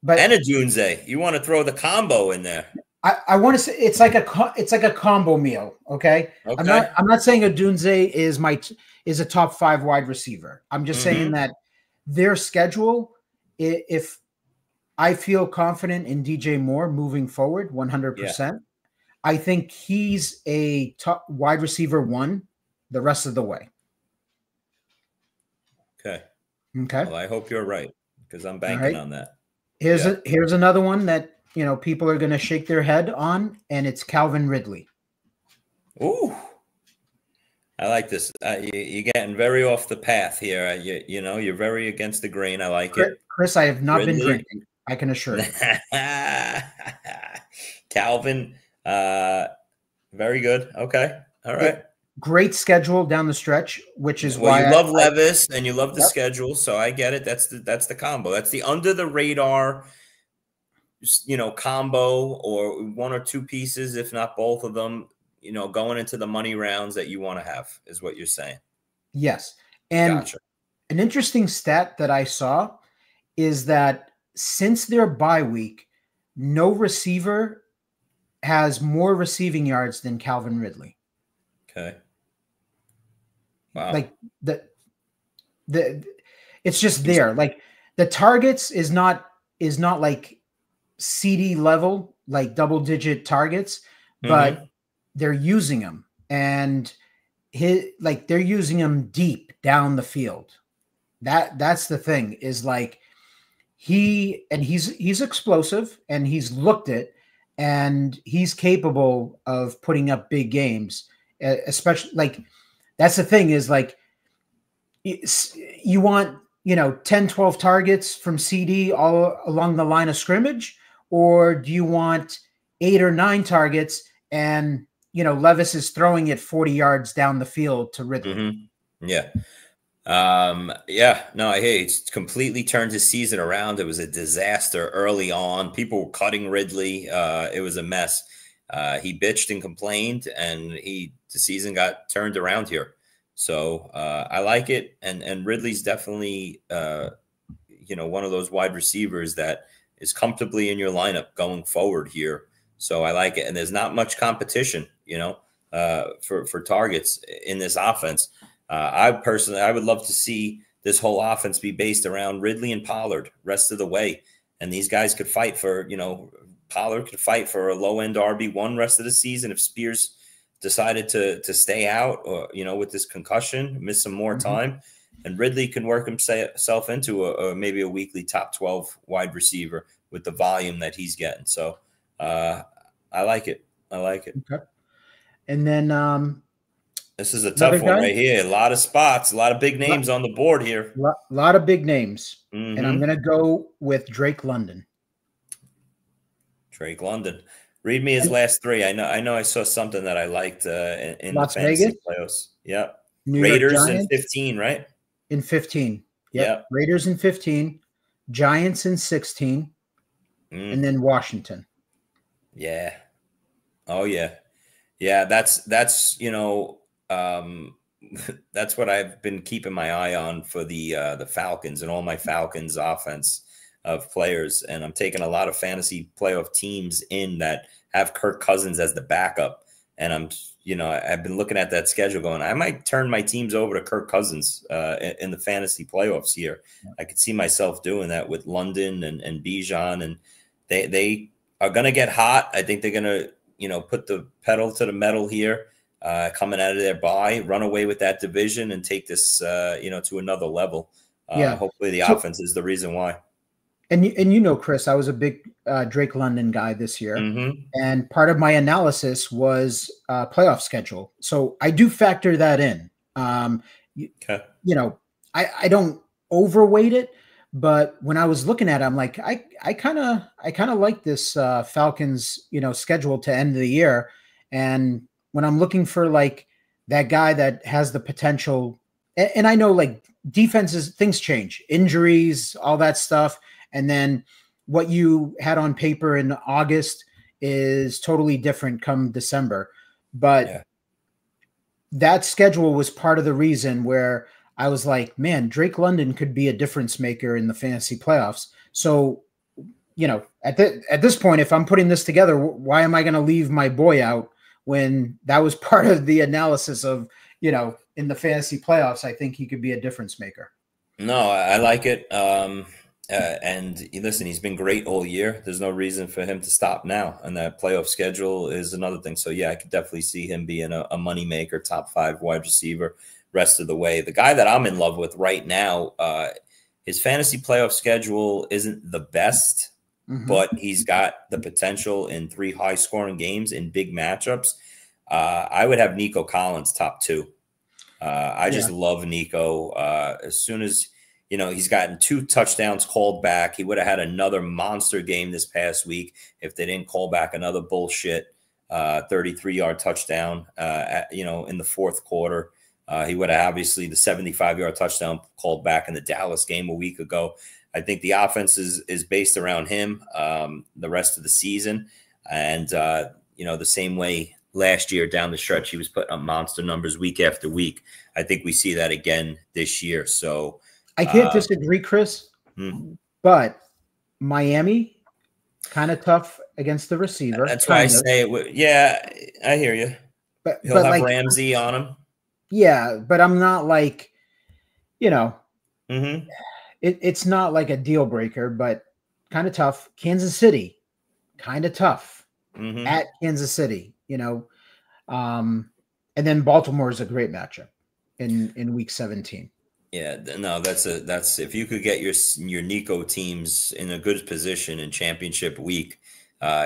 But and Adunze. You want to throw the combo in there. I want to say it's like a combo meal. Okay. I'm not saying Adunze is a top 5 wide receiver. I'm just saying that their schedule, if I feel confident in DJ Moore moving forward 100%. Yeah. I think he's a top wide receiver 1 the rest of the way. Okay. Well, I hope you're right because I'm banking on that. Here's another one that people are going to shake their head on, and it's Calvin Ridley. Ooh. I like this. You're getting very off the path here. You're very against the grain. I like it. Chris, I have not been drinking. I can assure you. Calvin, very good. Okay. All right. Great schedule down the stretch, which is why you love Levis and you love the schedule. So I get it. That's the combo. That's the under the radar, combo or 1 or 2 pieces, if not both of them, going into the money rounds that you want to have is what you're saying. Yes. And an interesting stat that I saw is that since their bye week, no receiver has more receiving yards than Calvin Ridley. Okay. Wow. Like it's just there. Like the targets is not like CD level like double-digit targets, but they're using him, and they're using him deep down the field. That's the thing, is like he's explosive, and he's looked it, and he's capable of putting up big games, especially like that's the thing, is like you want 10, 12 targets from CD all along the line of scrimmage, or do you want 8 or 9 targets and Levis is throwing it 40 yards down the field to Ridley? Yeah. No, hey, it's completely turned his season around. It was a disaster early on. People were cutting Ridley. It was a mess. He bitched and complained, and the season got turned around here. So I like it. And Ridley's definitely, one of those wide receivers that is comfortably in your lineup going forward here. So I like it. And there's not much competition, for targets in this offense. I would love to see this whole offense be based around Ridley and Pollard rest of the way. And these guys could fight for, Pollard could fight for a low end RB1 rest of the season if Spears decided to stay out, or, with this concussion, miss some more time. And Ridley can work himself into maybe a weekly top 12 wide receiver with the volume that he's getting. So I like it. Okay. And then this is a tough one right here. A lot of spots, a lot of big names on the board here. A lot of big names. And I'm going to go with Drake London. Drake London. Read me his last 3. I know I saw something that I liked in Las the fantasy Vegas playoffs. Yeah. New Raiders York in Giants 15, right? in 15. Yep. Raiders in 15, Giants in 16, and then Washington. Yeah. Oh yeah. Yeah, that's that's what I've been keeping my eye on for the Falcons and all my Falcons offense of players. And I'm taking a lot of fantasy playoff teams in that have Kirk Cousins as the backup. And I've been looking at that schedule going, I might turn my teams over to Kirk Cousins in the fantasy playoffs here. I could see myself doing that with London and Bijan, and they are going to get hot. I think they're going to, put the pedal to the metal here, coming out of their bye, run away with that division and take this, to another level. Hopefully the offense is the reason why. And Chris, I was a big Drake London guy this year, and part of my analysis was playoff schedule. So I do factor that in. Okay. I don't overweight it, but when I was looking at it, I'm like, I kind of like this Falcons, schedule to end the year. And when I'm looking for like that guy that has the potential, and I know like defenses, things change, injuries, all that stuff. And then what you had on paper in August is totally different come December. But that schedule was part of the reason where I was like, man, Drake London could be a difference maker in the fantasy playoffs. So, at this point, if I'm putting this together, why am I going to leave my boy out when that was part of the analysis of, in the fantasy playoffs, I think he could be a difference maker. No, I like it. And listen, he's been great all year. There's no reason for him to stop now. And that playoff schedule is another thing. So, yeah, I could definitely see him being a money maker, top 5 wide receiver rest of the way. The guy that I'm in love with right now, his fantasy playoff schedule isn't the best, but he's got the potential in 3 high-scoring games in big matchups. I would have Nico Collins top 2. I just love Nico. As soon as he's gotten 2 touchdowns called back. He would have had another monster game this past week if they didn't call back another bullshit 33-yard touchdown, in the fourth quarter. He would have obviously the 75-yard touchdown called back in the Dallas game a week ago. I think the offense is based around him the rest of the season. And, the same way last year down the stretch, he was putting up monster numbers week after week. I think we see that again this year. So, I can't disagree, Chris, but Miami kind of tough against the receiver. That's why I say it. Yeah, I hear you. But he'll have like, Ramsey on him. Yeah, but I'm not like, it's not like a deal breaker, but kind of tough. Kansas City, kind of tough Mhm. at Kansas City, and then Baltimore is a great matchup in week 17. Yeah, no, that's if you could get your Nico teams in a good position in championship week,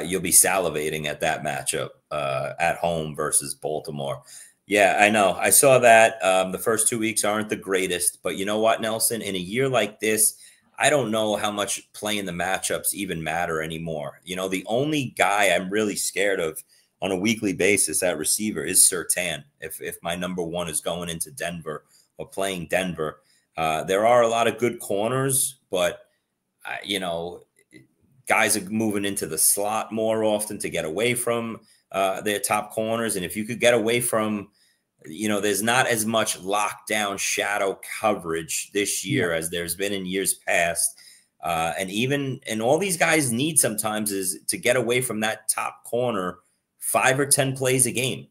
you'll be salivating at that matchup at home versus Baltimore. Yeah, I know. I saw that. The first 2 weeks aren't the greatest, but you know what, Nelson? In a year like this, I don't know how much playing the matchups even matter anymore. The only guy I'm really scared of on a weekly basis at receiver is Surtain. If my number one is going into Denver or playing Denver, there are a lot of good corners, but guys are moving into the slot more often to get away from their top corners. And if you could get away from, there's not as much lockdown shadow coverage this year as there's been in years past. And all these guys need sometimes is to get away from that top corner 5 or 10 plays a game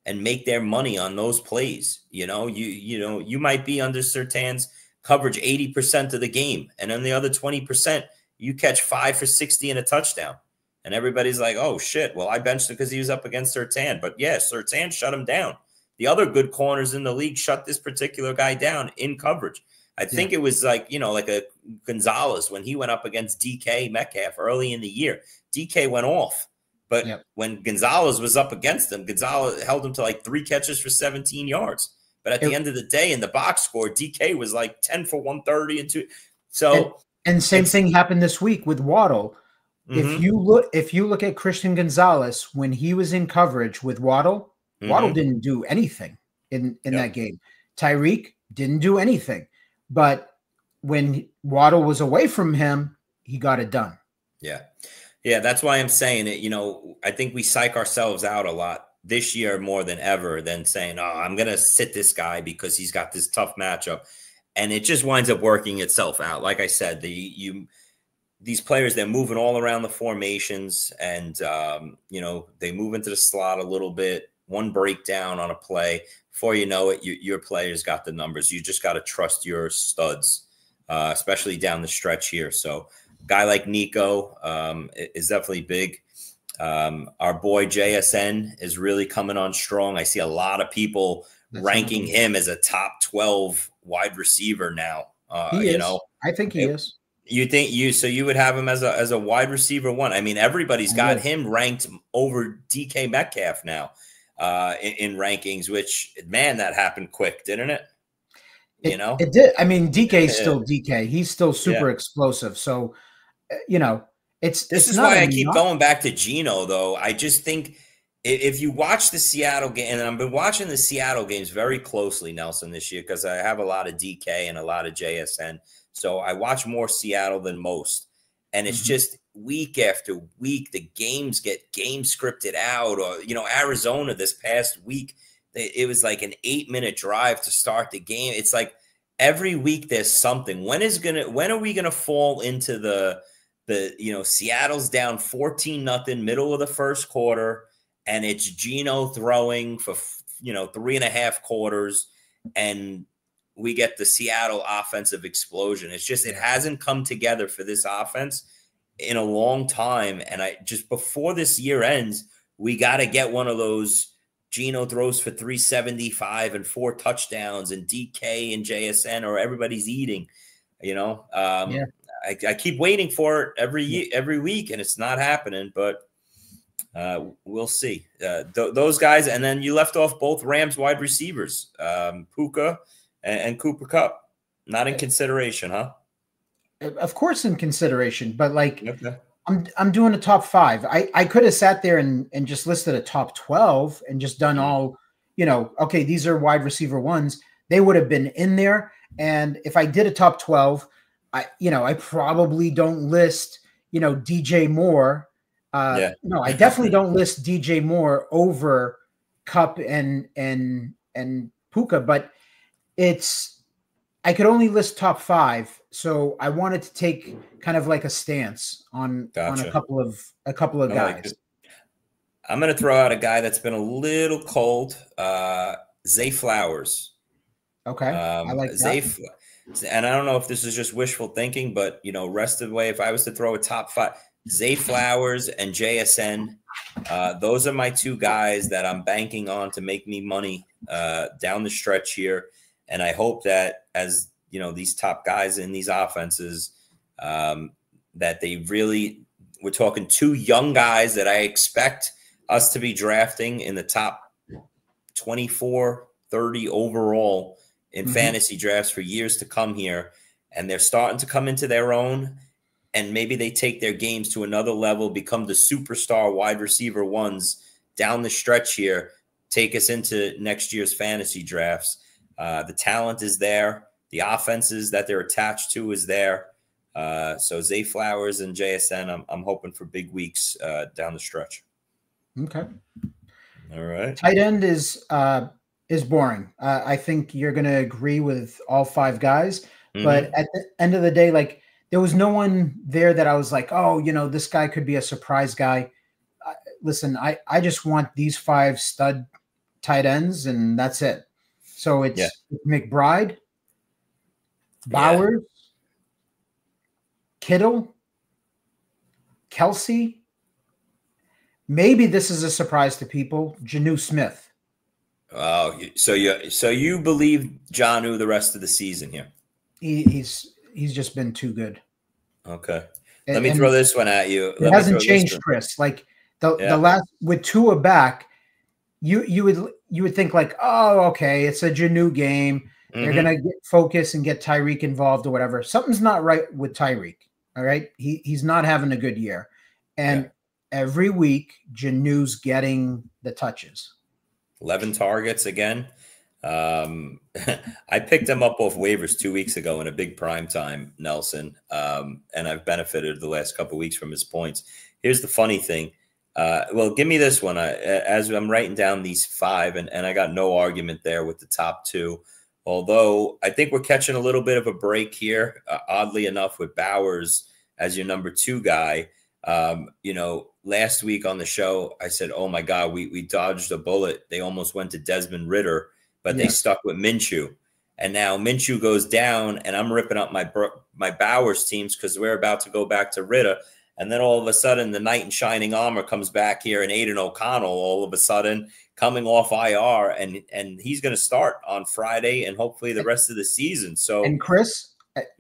and make their money on those plays. You might be under Surtain's coverage 80% of the game, and on the other 20%, you catch 5 for 60 and a touchdown. And everybody's like, oh shit, well, I benched him because he was up against Surtain. But yeah, Surtain shut him down. The other good corners in the league shut this particular guy down in coverage. I think it was like a Gonzalez when he went up against DK Metcalf early in the year. DK went off. But when Gonzalez was up against him, Gonzalez held him to like 3 catches for 17 yards. But at the end of the day, in the box score, DK was like 10 for 130 and 2. So and same thing happened this week with Waddle. If you look at Christian Gonzalez when he was in coverage with Waddle, Waddle didn't do anything in that game. Tyreek didn't do anything. But when Waddle was away from him, he got it done. Yeah, that's why I'm saying it. I think we psych ourselves out a lot this year more than ever than saying, oh, I'm going to sit this guy because he's got this tough matchup. And it just winds up working itself out. Like I said, these players, they're moving all around the formations and, they move into the slot a little bit, one breakdown on a play. Before you know it, your players got the numbers. You just got to trust your studs, especially down the stretch here. So, guy like Nico is definitely big. Our boy JSN is really coming on strong. I see a lot of people ranking him as a top 12 wide receiver now. I think he is. You think you would have him as a wide receiver one? I mean, everybody's got him ranked over DK Metcalf now in rankings. Which, man, that happened quick, didn't it? It did. I mean, DK is still DK. He's still super explosive. So. This is why I keep going back to Geno, though. I just think if you watch the Seattle game, and I've been watching the Seattle games very closely, Nelson, this year, because I have a lot of DK and a lot of JSN. So I watch more Seattle than most. And it's just week after week, the games get game scripted out. Or, Arizona this past week, it was like an 8-minute drive to start the game. It's like every week there's something. When are we gonna fall into the Seattle's down 14-0 middle of the first quarter, and it's Geno throwing for 3.5 quarters, and we get the Seattle offensive explosion. It's just it hasn't come together for this offense in a long time, and before this year ends, we got to get one of those Geno throws for 375 and 4 touchdowns, and DK and JSN, or everybody's eating. I keep waiting for it every week, and it's not happening. But we'll see. Those guys, and then you left off both Rams wide receivers, Puka and Cooper Kupp, not in consideration, huh? Of course, in consideration, but I'm doing a top 5. I could have sat there and just listed a top 12 and just done all, okay, these are wide receiver ones. They would have been in there. And if I did a top 12, I probably don't list, DJ Moore. No, I definitely don't list DJ Moore over Kupp and Puka, but I could only list top 5. So I wanted to take kind of like a stance on a couple of guys. I'm going to throw out a guy that's been a little cold, Zay Flowers. Okay. I like that. And I don't know if this is just wishful thinking, but rest of the way, if I was to throw a top 5, Zay Flowers and JSN. Those are my two guys that I'm banking on to make me money down the stretch here. And I hope that as you know, these top guys in these offenses, that they really, we're talking two young guys that I expect us to be drafting in the top 24, 30 overall in fantasy drafts for years to come here. And they're starting to come into their own. And maybe they take their games to another level, become the superstar wide receiver ones down the stretch here, take us into next year's fantasy drafts. The talent is there. The offenses that they're attached to is there. So Zay Flowers and JSN, I'm hoping for big weeks down the stretch. Okay. All right. Tight end is boring. I think you're going to agree with all five guys. But at the end of the day, like, there was no one there that I was like, oh, you know, this guy could be a surprise guy. Listen, I just want these five stud tight ends, and that's it. So it's McBride, Bowers, Kittle, Kelce. Maybe this is a surprise to people, Jonnu Smith. Oh, so you believe Jonnu the rest of the season here? He's just been too good. Okay. Let me throw this one at you. It hasn't changed, Chris. Like the last with Tua back, you would think like, oh, okay, it's a Jonnu game. They're gonna get focus and get Tyreek involved or whatever. Something's not right with Tyreek. All right. He's not having a good year. And every week, Jonnu's getting the touches. 11 targets again. I picked him up off waivers 2 weeks ago in a big prime time, Nelson. And I've benefited the last couple of weeks from his points. Here's the funny thing. Well, give me this one. As I'm writing down these five, and I got no argument there with the top two. Although I think we're catching a little bit of a break here, oddly enough, with Bowers as your number two guy. You know, last week on the show, I said, oh my God, we dodged a bullet. They almost went to Desmond Ridder, but they stuck with Minshew. And now Minshew goes down, and I'm ripping up my Bowers teams because we're about to go back to Ridder. And then all of a sudden, the knight in shining armor comes back here, and Aiden O'Connell all of a sudden coming off IR, and he's going to start on Friday and hopefully the rest of the season. So, and Chris,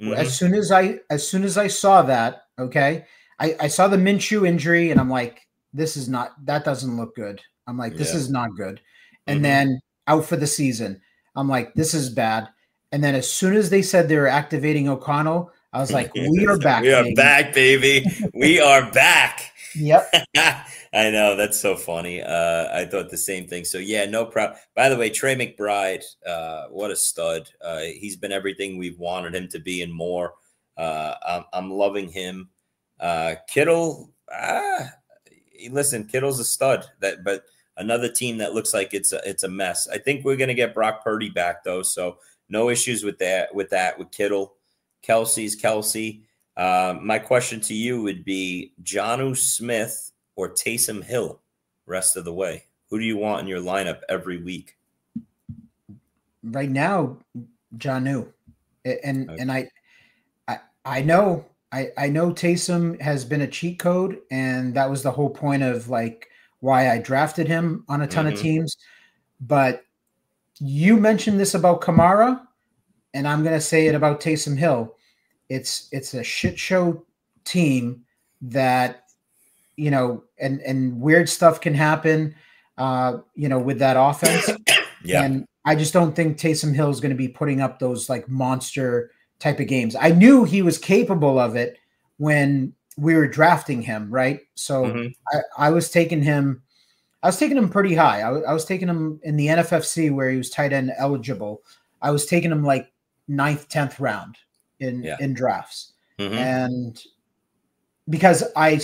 as soon as I saw that, okay, I saw the Minshew injury, and I'm like, that doesn't look good. I'm like, this is not good. And then out for the season, I'm like, this is bad. And then as soon as they said they were activating O'Connell, I was like, we are back. We are back, baby. We are back. Yep. I know. That's so funny. I thought the same thing. So, yeah, no problem. By the way, Trey McBride, what a stud. He's been everything we've wanted him to be and more. I'm loving him. Kittle, listen, Kittle's a stud. But another team that looks like it's a mess. I think we're going to get Brock Purdy back, though, so no issues with that with Kittle. Kelce's Kelce. My question to you would be Jonnu Smith or Taysom Hill rest of the way. Who do you want in your lineup every week? Right now, Jonnu. And I know Taysom has been a cheat code, and that was the whole point of like why I drafted him on a ton of teams. But you mentioned this about Kamara, and I'm going to say it about Taysom Hill. It's a shit show team that, you know, and weird stuff can happen, you know, with that offense. And I just don't think Taysom Hill is going to be putting up those like monster type of games. I knew he was capable of it when we were drafting him, right? So I was taking him pretty high. I was taking him in the NFFC where he was tight end eligible. I was taking him like 9th, 10th round in drafts. And because I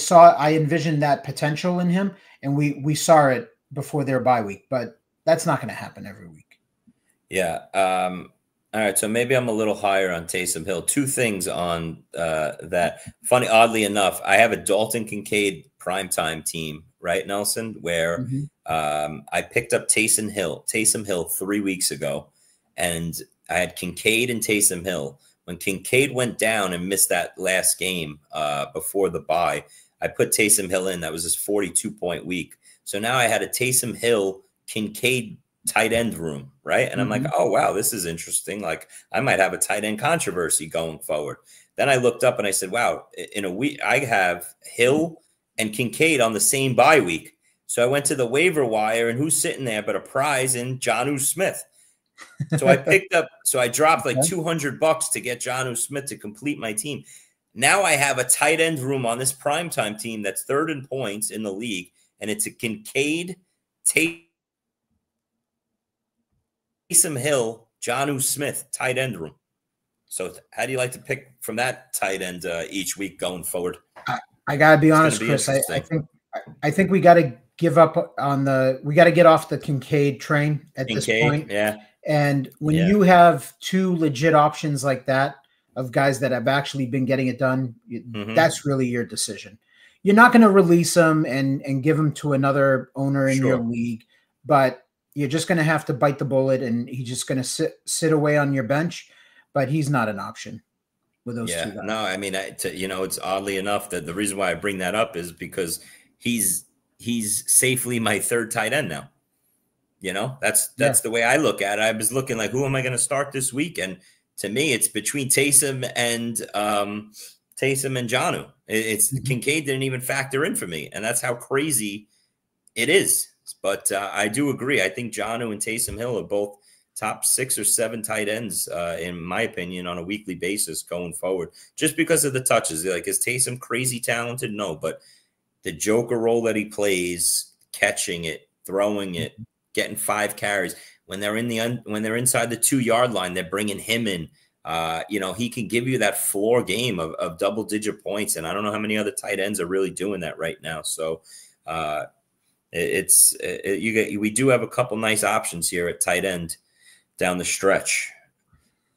envisioned that potential in him, and we saw it before their bye week, but that's not going to happen every week. Yeah. All right. So maybe I'm a little higher on Taysom Hill. Two things on that. Funny, oddly enough, I have a Dalton Kincaid primetime team, right, Nelson, where I picked up Taysom Hill 3 weeks ago, and I had Kincaid and Taysom Hill. When Kincaid went down and missed that last game before the bye, I put Taysom Hill in. That was his 42-point week. So now I had a Taysom Hill, Kincaid tight end room, right? And I'm like, oh, wow, this is interesting. Like, I might have a tight end controversy going forward. Then I looked up and I said, wow, in a week, I have Hill and Kincaid on the same bye week. So I went to the waiver wire, and who's sitting there but a prize in Jonnu Smith. So I picked up, so I dropped like $200 to get Jonnu Smith to complete my team. Now I have a tight end room on this primetime team that's third in points in the league, and it's a Kincaid, Taysom Hill, Jonnu Smith tight end room. So how do you like to pick from that tight end each week going forward? I got to be honest, Chris. I think we got to give up on we got to get off the Kincaid train at this point. Yeah. And when you have two legit options like that of guys that have actually been getting it done, that's really your decision. You're not going to release them and give them to another owner in your league, but you're just going to have to bite the bullet, and he's just going to sit away on your bench. But he's not an option with those two guys. No, I mean, it's oddly enough that the reason why I bring that up is because he's safely my third tight end now. That's the way I look at it. I was looking like, who am I going to start this week? And to me, it's between Taysom and Jonnu. It's Kincaid didn't even factor in for me, and that's how crazy it is. But I do agree. I think Jonnu and Taysom Hill are both top 6 or 7 tight ends, in my opinion, on a weekly basis going forward, just because of the touches. Like, is Taysom crazy talented? No, but the Joker role that he plays, catching it, throwing it, getting 5 carries, when they're inside the 2-yard line, they're bringing him in. He can give you that floor game of double-digit points, and I don't know how many other tight ends are really doing that right now. So we do have a couple nice options here at tight end down the stretch.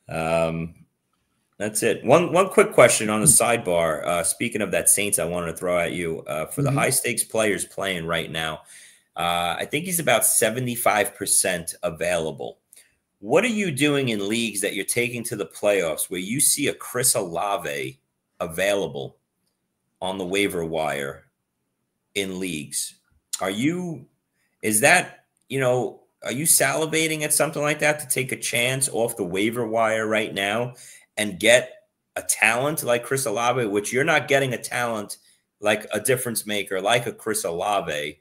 That's it. One quick question on the sidebar. Speaking of that Saints, I wanted to throw at you for the high stakes players playing right now. I think he's about 75% available. What are you doing in leagues that you're taking to the playoffs where you see a Chris Olave available on the waiver wire in leagues? Are you salivating at something like that to take a chance off the waiver wire right now and get a talent like Chris Olave, which you're not getting a talent like a difference maker, like a Chris Olave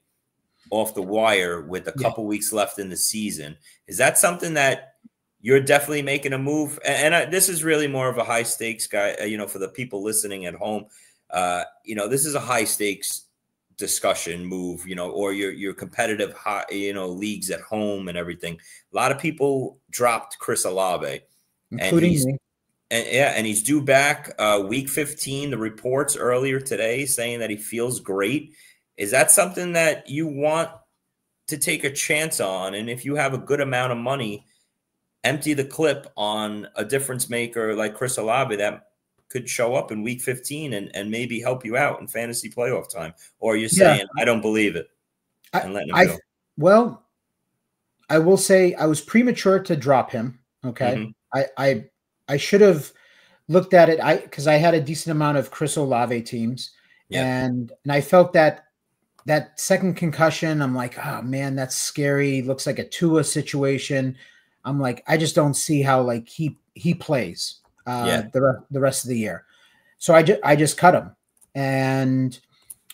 off the wire with a couple weeks left in the season? Is that something that you're definitely making a move? And this is really more of a high stakes guy, for the people listening at home. This is a high stakes discussion move, or your competitive leagues at home and everything. A lot of people dropped Chris Olave, including me. And he's due back week 15. The reports earlier today saying that he feels great. Is that something that you want to take a chance on? And if you have a good amount of money, empty the clip on a difference maker like Chris Olave that could show up in week 15 and maybe help you out in fantasy playoff time? Or you're saying, I don't believe it, and letting him go? Well, I will say I was premature to drop him. Okay. I should have looked at it because I had a decent amount of Chris Olave teams. And I felt that second concussion, I'm like, oh man, that's scary. Looks like a Tua situation. I'm like, I just don't see how he plays the rest of the year. So I just cut him. And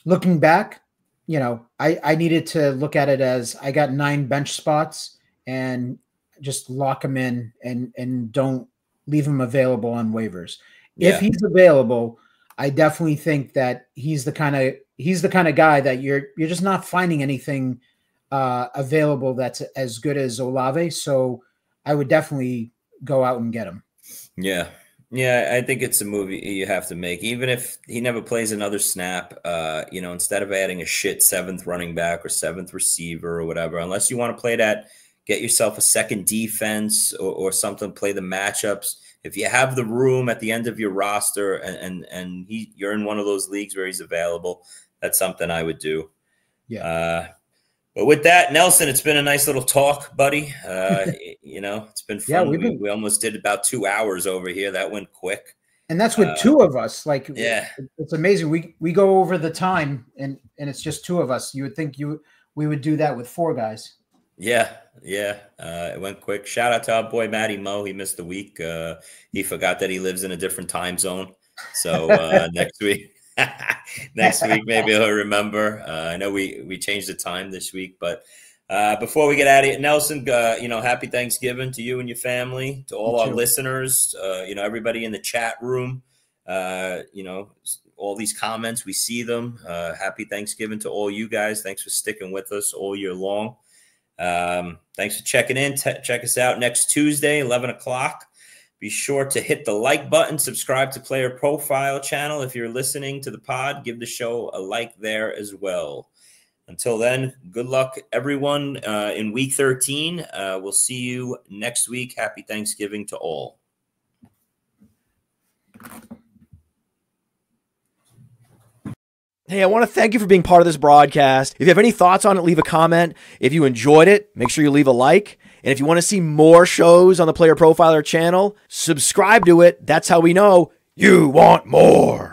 looking back, I needed to look at it as I got 9 bench spots and just lock him in and don't leave him available on waivers. If he's available, I definitely think that he's the kind of guy that you're just not finding anything available that's as good as Olave. So I would definitely go out and get him. Yeah. I think it's a move you have to make, even if he never plays another snap. Instead of adding a shit 7th running back or 7th receiver or whatever, unless you want to play that, get yourself a second defense or something. Play the matchups. If you have the room at the end of your roster and you're in one of those leagues where he's available, that's something I would do. Yeah. But with that, Nelson, it's been a nice little talk, buddy. It's been fun. We almost did about 2 hours over here. That went quick. And that's with two of us. Like, yeah, it's amazing. We go over the time, and it's just two of us. You would think we would do that with four guys. Yeah. It went quick. Shout out to our boy Matty Mo. He missed a week. He forgot that he lives in a different time zone. So next week maybe he'll remember. I know we changed the time this week, but before we get out of here, Nelson, happy Thanksgiving to you and your family, to all our listeners, everybody in the chat room, all these comments, we see them. Happy Thanksgiving to all you guys. Thanks for sticking with us all year long. Thanks for checking in. Check us out next Tuesday, 11 o'clock. Be sure to hit the like button, subscribe to Player Profile channel. If you're listening to the pod, give the show a like there as well. Until then, good luck, everyone, in week 13. We'll see you next week. Happy Thanksgiving to all. Hey, I want to thank you for being part of this broadcast. If you have any thoughts on it, leave a comment. If you enjoyed it, make sure you leave a like. And if you want to see more shows on the Player Profiler channel, subscribe to it. That's how we know you want more.